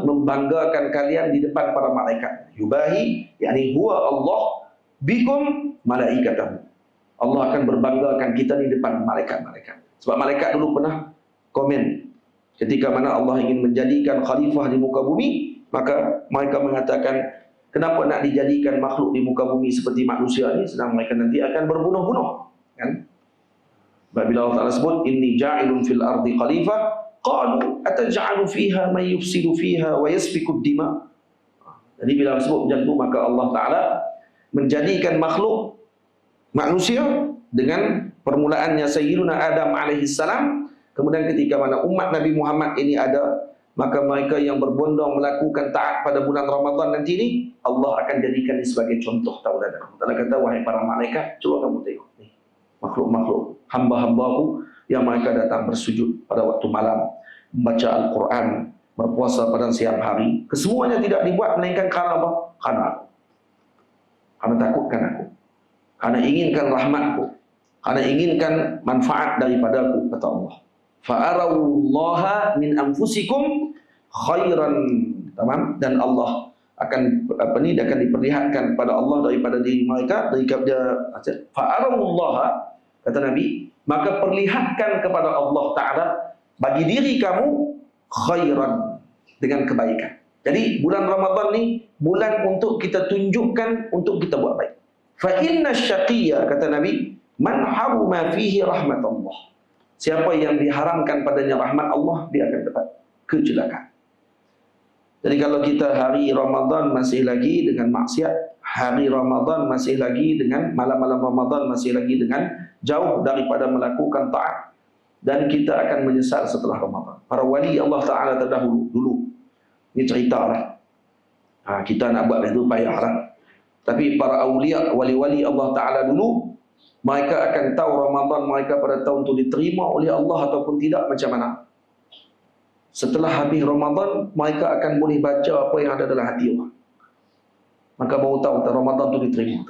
A: membanggakan kalian di depan para malaikat. Yubahi, yakni huwa Allah bikum malaikatahu. Allah akan berbanggakan kita di depan malaikat-malaikat. Sebab malaikat dulu pernah komen ketika mana Allah ingin menjadikan khalifah di muka bumi, maka mereka mengatakan, kenapa nak dijadikan makhluk di muka bumi seperti manusia ini, sedang mereka nanti akan berbunuh-bunuh, kan? Bila Allah Ta'ala sebut, inni ja'ilun fil ardi khalifah, qalu ataj'alu fiha man yufsidu fiha wa yasfiku dima. Jadi bila sebut macam tu, maka Allah Ta'ala menjadikan makhluk manusia dengan permulaannya Sayyiduna Adam alaihissalam. Kemudian ketika mana umat Nabi Muhammad ini ada, maka mereka yang berbondong melakukan taat pada bulan Ramadan nanti ini, Allah akan jadikan ini sebagai contoh tauladan. Allah kata, wahai para malaikat, coba kamu tengok ni, makhluk-makhluk hamba-hambaku yang mereka datang bersujud pada waktu malam, membaca Al-Quran, berpuasa pada siang hari. Kesemuanya tidak dibuat melainkan kerana apa? Kerana aku. Kerana takutkan aku. Kerana inginkan rahmatku. Kerana inginkan manfaat daripadaku, kata Allah. Fa'arawullaha min anfusikum khairan. Tamam? Dan Allah akan akan diperlihatkan kepada Allah daripada diri mereka, fa'arawullaha, kata Nabi, maka perlihatkan kepada Allah Ta'ala bagi diri kamu khairan, dengan kebaikan. Jadi bulan Ramadan ni bulan untuk kita tunjukkan, untuk kita buat baik. Fa inna syaqiyya, kata Nabi, Man haruma fihi rahmatullah. Siapa yang diharamkan padanya rahmat Allah, dia akan dapat kecelakaan. Jadi kalau kita hari Ramadan masih lagi dengan maksiat, hari Ramadan masih lagi dengan malam-malam Ramadan masih lagi dengan jauh daripada melakukan taat, dan kita akan menyesal setelah Ramadan. Para wali Allah Ta'ala terdahulu dulu, ini cerita lah. Kita nak buat itu payahlah. Tapi para awliya, wali-wali Allah Ta'ala dulu, mereka akan tahu Ramadan mereka pada tahun itu diterima oleh Allah ataupun tidak macam mana. Setelah habis Ramadan, mereka akan boleh baca apa yang ada dalam hati orang. Maka baru tahu Ramadan itu diterima.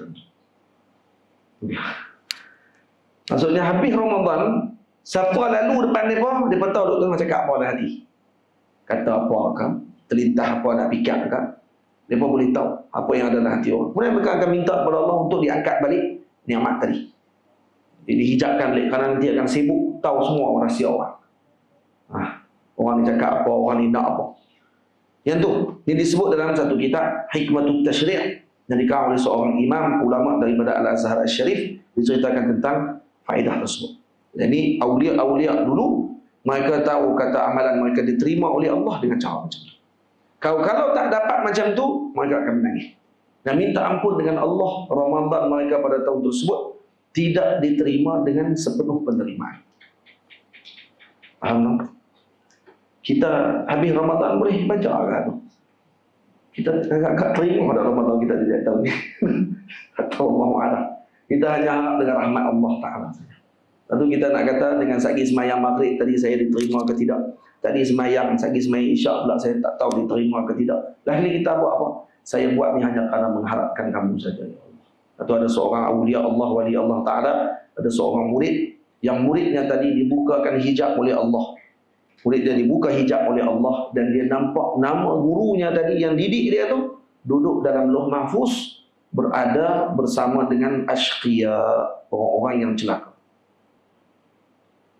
A: Maksudnya habis Ramadan, siapa lalu depan mereka tahu doktor nak cakap apa dalam hati. Kata apa kan, terlintas apa nak fikir kan. Mereka boleh tahu apa yang ada dalam hati orang. Kemudian mereka akan minta kepada Allah untuk diangkat balik nikmat tadi. Jadi hijabkan balik, kerana nanti akan sibuk tahu semua rahsia orang. Orang ni cakap apa, orang ni nak apa. Yang tu, ini disebut dalam satu kitab Hikmatut Tashri' yang dikau oleh seorang imam ulama daripada Al-Azhar Al-Syarif, diceritakan tentang faedah tersebut. Jadi awliya-awliya dulu, mereka tahu kata amalan mereka diterima oleh Allah dengan cara macam tu. Kalau tak dapat macam tu, mereka akan menangis dan minta ampun dengan Allah. Ramadan mereka pada tahun tersebut tidak diterima dengan sepenuh penerimaan. Faham tak? Kita habis Ramadan boleh baca kan? Kita agak terima pada Ramadan kita tidak tahu ni. Atau Allah. Kita hanya harap dengan rahmat Allah Ta'ala. Lalu kita nak kata dengan sagi semayang maghrib tadi saya diterima ke tidak. Tadi sagi semayang isyak pula saya tak tahu diterima ke tidak. Lahir kita buat apa? Saya buat ni hanya kerana mengharapkan kamu saja ya Allah. Atau ada seorang awliya Allah, wali Allah Ta'ala, ada seorang murid, yang muridnya tadi dibukakan hijab oleh Allah. Murid dia dibuka hijab oleh Allah dan dia nampak nama gurunya tadi yang didik dia tu duduk dalam Lauh Mahfuz, berada bersama dengan asyqiya, orang-orang yang celaka.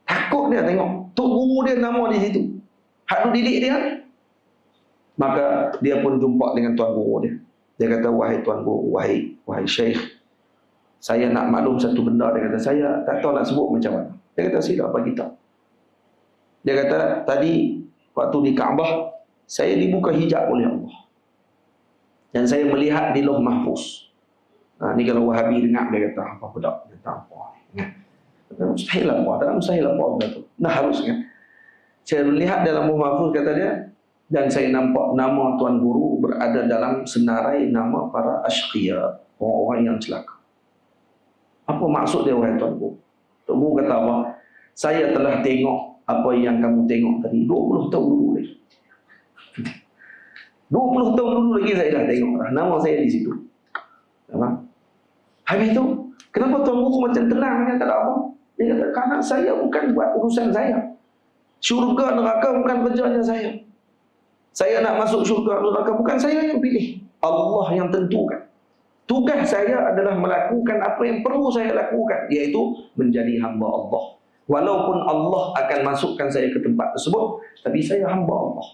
A: Takut dia tengok tok guru dia nama di situ, hak tu didik dia. Maka dia pun jumpa dengan tuan guru dia. Dia kata, wahai tuan guru, wahai syekh, saya nak maklum satu benda. Dia kata, saya tak tahu nak sebut macam mana. Dia kata, sila bagi tahu. Dia kata, tadi waktu di Kaabah, saya dibuka hijab oleh Allah. Dan saya melihat di Lauh Mahfuz. Ni kalau Wahabi dengar, dia kata, apa budak? Dia kata, apa? Mustahil apa? Tak mustahil apa benda tu. Dah harus kan? Saya melihat dalam Lauh Mahfuz, kata dia, dan saya nampak nama tuan guru berada dalam senarai nama para asyqiya, orang-orang yang celaka. Apa maksud dia, wahai tuan guru? Tuan guru kata apa? Saya telah tengok apa yang kamu tengok tadi 20 tahun dulu lagi. 20 tahun dulu lagi saya dah tengok dah. Nama saya di situ. Habis itu, kenapa tuan guru macam tenangnya, tak ada apa? Dia kata, kerana saya bukan buat urusan saya. Syurga neraka bukan kerjanya saya. Saya nak masuk syurga neraka bukan saya yang pilih. Allah yang tentukan. Tugas saya adalah melakukan apa yang perlu saya lakukan, iaitu menjadi hamba Allah. Walaupun Allah akan masukkan saya ke tempat tersebut, tapi saya hamba Allah.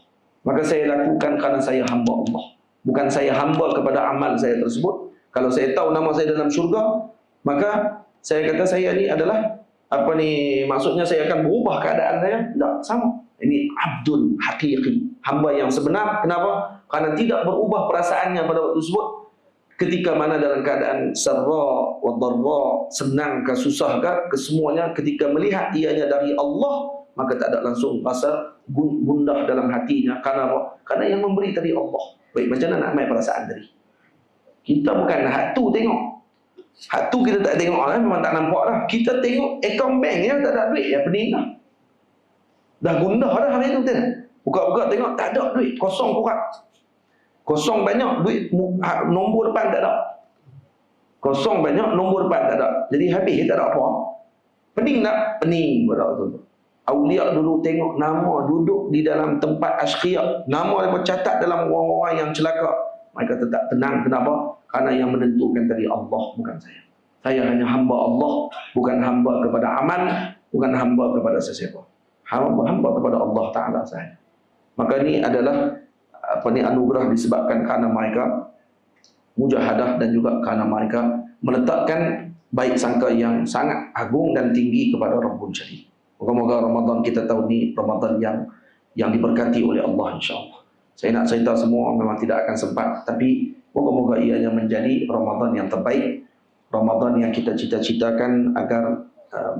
A: Maka saya lakukan kerana saya hamba Allah. Bukan saya hamba kepada amal saya tersebut. Kalau saya tahu nama saya dalam syurga, maka saya kata saya ni adalah maksudnya saya akan berubah keadaan saya. Tak, sama. Ini abdun hakiki, hamba yang sebenar. Kenapa? Kerana tidak berubah perasaannya pada waktu tersebut. Ketika mana dalam keadaan sarra wa dharra, senang ke susah ke, kesemuanya ketika melihat ianya dari Allah, maka tak ada langsung rasa gundah dalam hatinya. Karena apa? Karena yang memberi tadi Allah. Baik, macam mana nak ambil perasaan tadi? Kita bukan hak tu tengok. Hak tu kita tak tengok lah, memang tak nampak lah. Kita tengok akaun bank ya, tak ada duit, ya pening lah. Dah gundah dah hari tu. Buka-buka tengok, tak ada duit, kosong kurat. Kosong banyak, duit nombor depan tak ada. Kosong banyak, nombor depan tak ada. Jadi habis, tak ada apa. Pening tak? Pening pada waktu tu. Awliya dulu tengok nama duduk di dalam tempat asyqiya, nama mereka catat dalam orang-orang yang celaka. Mereka tetap tenang. Kenapa? Karena yang menentukan tadi Allah, bukan saya. Saya hanya hamba Allah, bukan hamba kepada amal, bukan hamba kepada sesiapa. Hamba kepada Allah Ta'ala saya. Maka ini adalah anugerah disebabkan kerana mereka mujahadah dan juga kerana mereka meletakkan baik sangka yang sangat agung dan tinggi kepada Rabbul Jalil. Moga-moga Ramadan kita tahun ini Ramadan yang diberkati oleh Allah, insya-Allah. Saya nak cerita semua memang tidak akan sempat, tapi moga-moga ianya menjadi Ramadan yang terbaik, Ramadan yang kita cita-citakan agar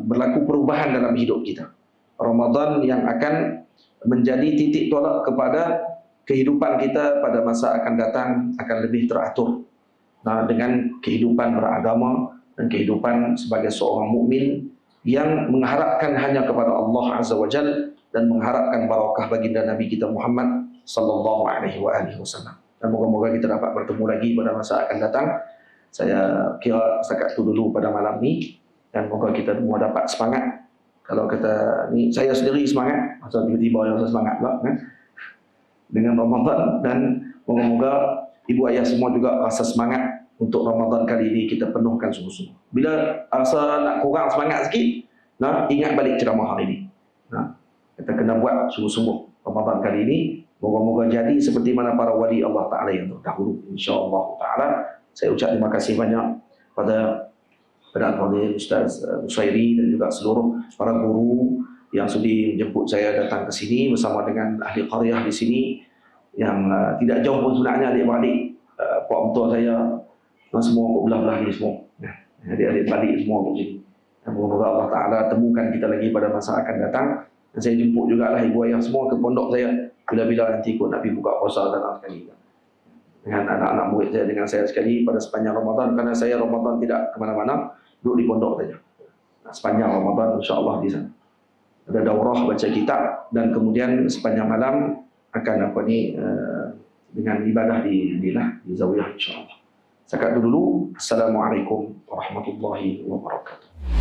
A: berlaku perubahan dalam hidup kita. Ramadan yang akan menjadi titik tolak kepada kehidupan kita pada masa akan datang akan lebih teratur. Nah, dengan kehidupan beragama dan kehidupan sebagai seorang mukmin yang mengharapkan hanya kepada Allah Azza wa Jalla dan mengharapkan barakah baginda Nabi kita Muhammad sallallahu alaihi wasallam. Dan moga-moga kita dapat bertemu lagi pada masa akan datang. Saya kira setakat itu dulu pada malam ni, dan moga kita semua dapat semangat. Kalau kata ni, saya sendiri semangat, masa tiba-tiba yang saya semangat pula kan, dengan Ramadan, dan moga-moga ibu ayah semua juga rasa semangat untuk Ramadan kali ini kita penuhkan sungguh-sungguh. Bila rasa nak kurang semangat sikit, nah, ingat balik ceramah hari ini. Nah, kita kena buat sungguh-sungguh Ramadan kali ini. Moga-moga jadi seperti mana para wali Allah Ta'ala yang terdahulu, insya-Allah Ta'ala. Saya ucap terima kasih banyak pada Al-Fadhil Ustaz Nusayri dan juga seluruh para guru yang sudi menjemput saya datang ke sini bersama dengan ahli qaryah di sini yang tidak jauh pun sebenarnya adik-beradik puak mentua saya semua kok belah-belah ni semua. Adik-adik balik semua kat sini. Dan moga Allah Ta'ala temukan kita lagi pada masa akan datang. Dan saya jemput jugalah ibu ayah semua ke pondok saya bila-bila nanti kot nak pergi buka puasa dan sekali. Dengan anak-anak murid saya, dengan saya sekali pada sepanjang Ramadan, kerana saya Ramadan tidak ke mana-mana, duduk di pondok saja. Nah, sepanjang Ramadan insya-Allah di sana. Ada daurah baca kitab dan kemudian sepanjang malam akan dengan ibadah di Zawiyah insya-Allah. Setakat itu dulu. Assalamualaikum warahmatullahi wabarakatuh.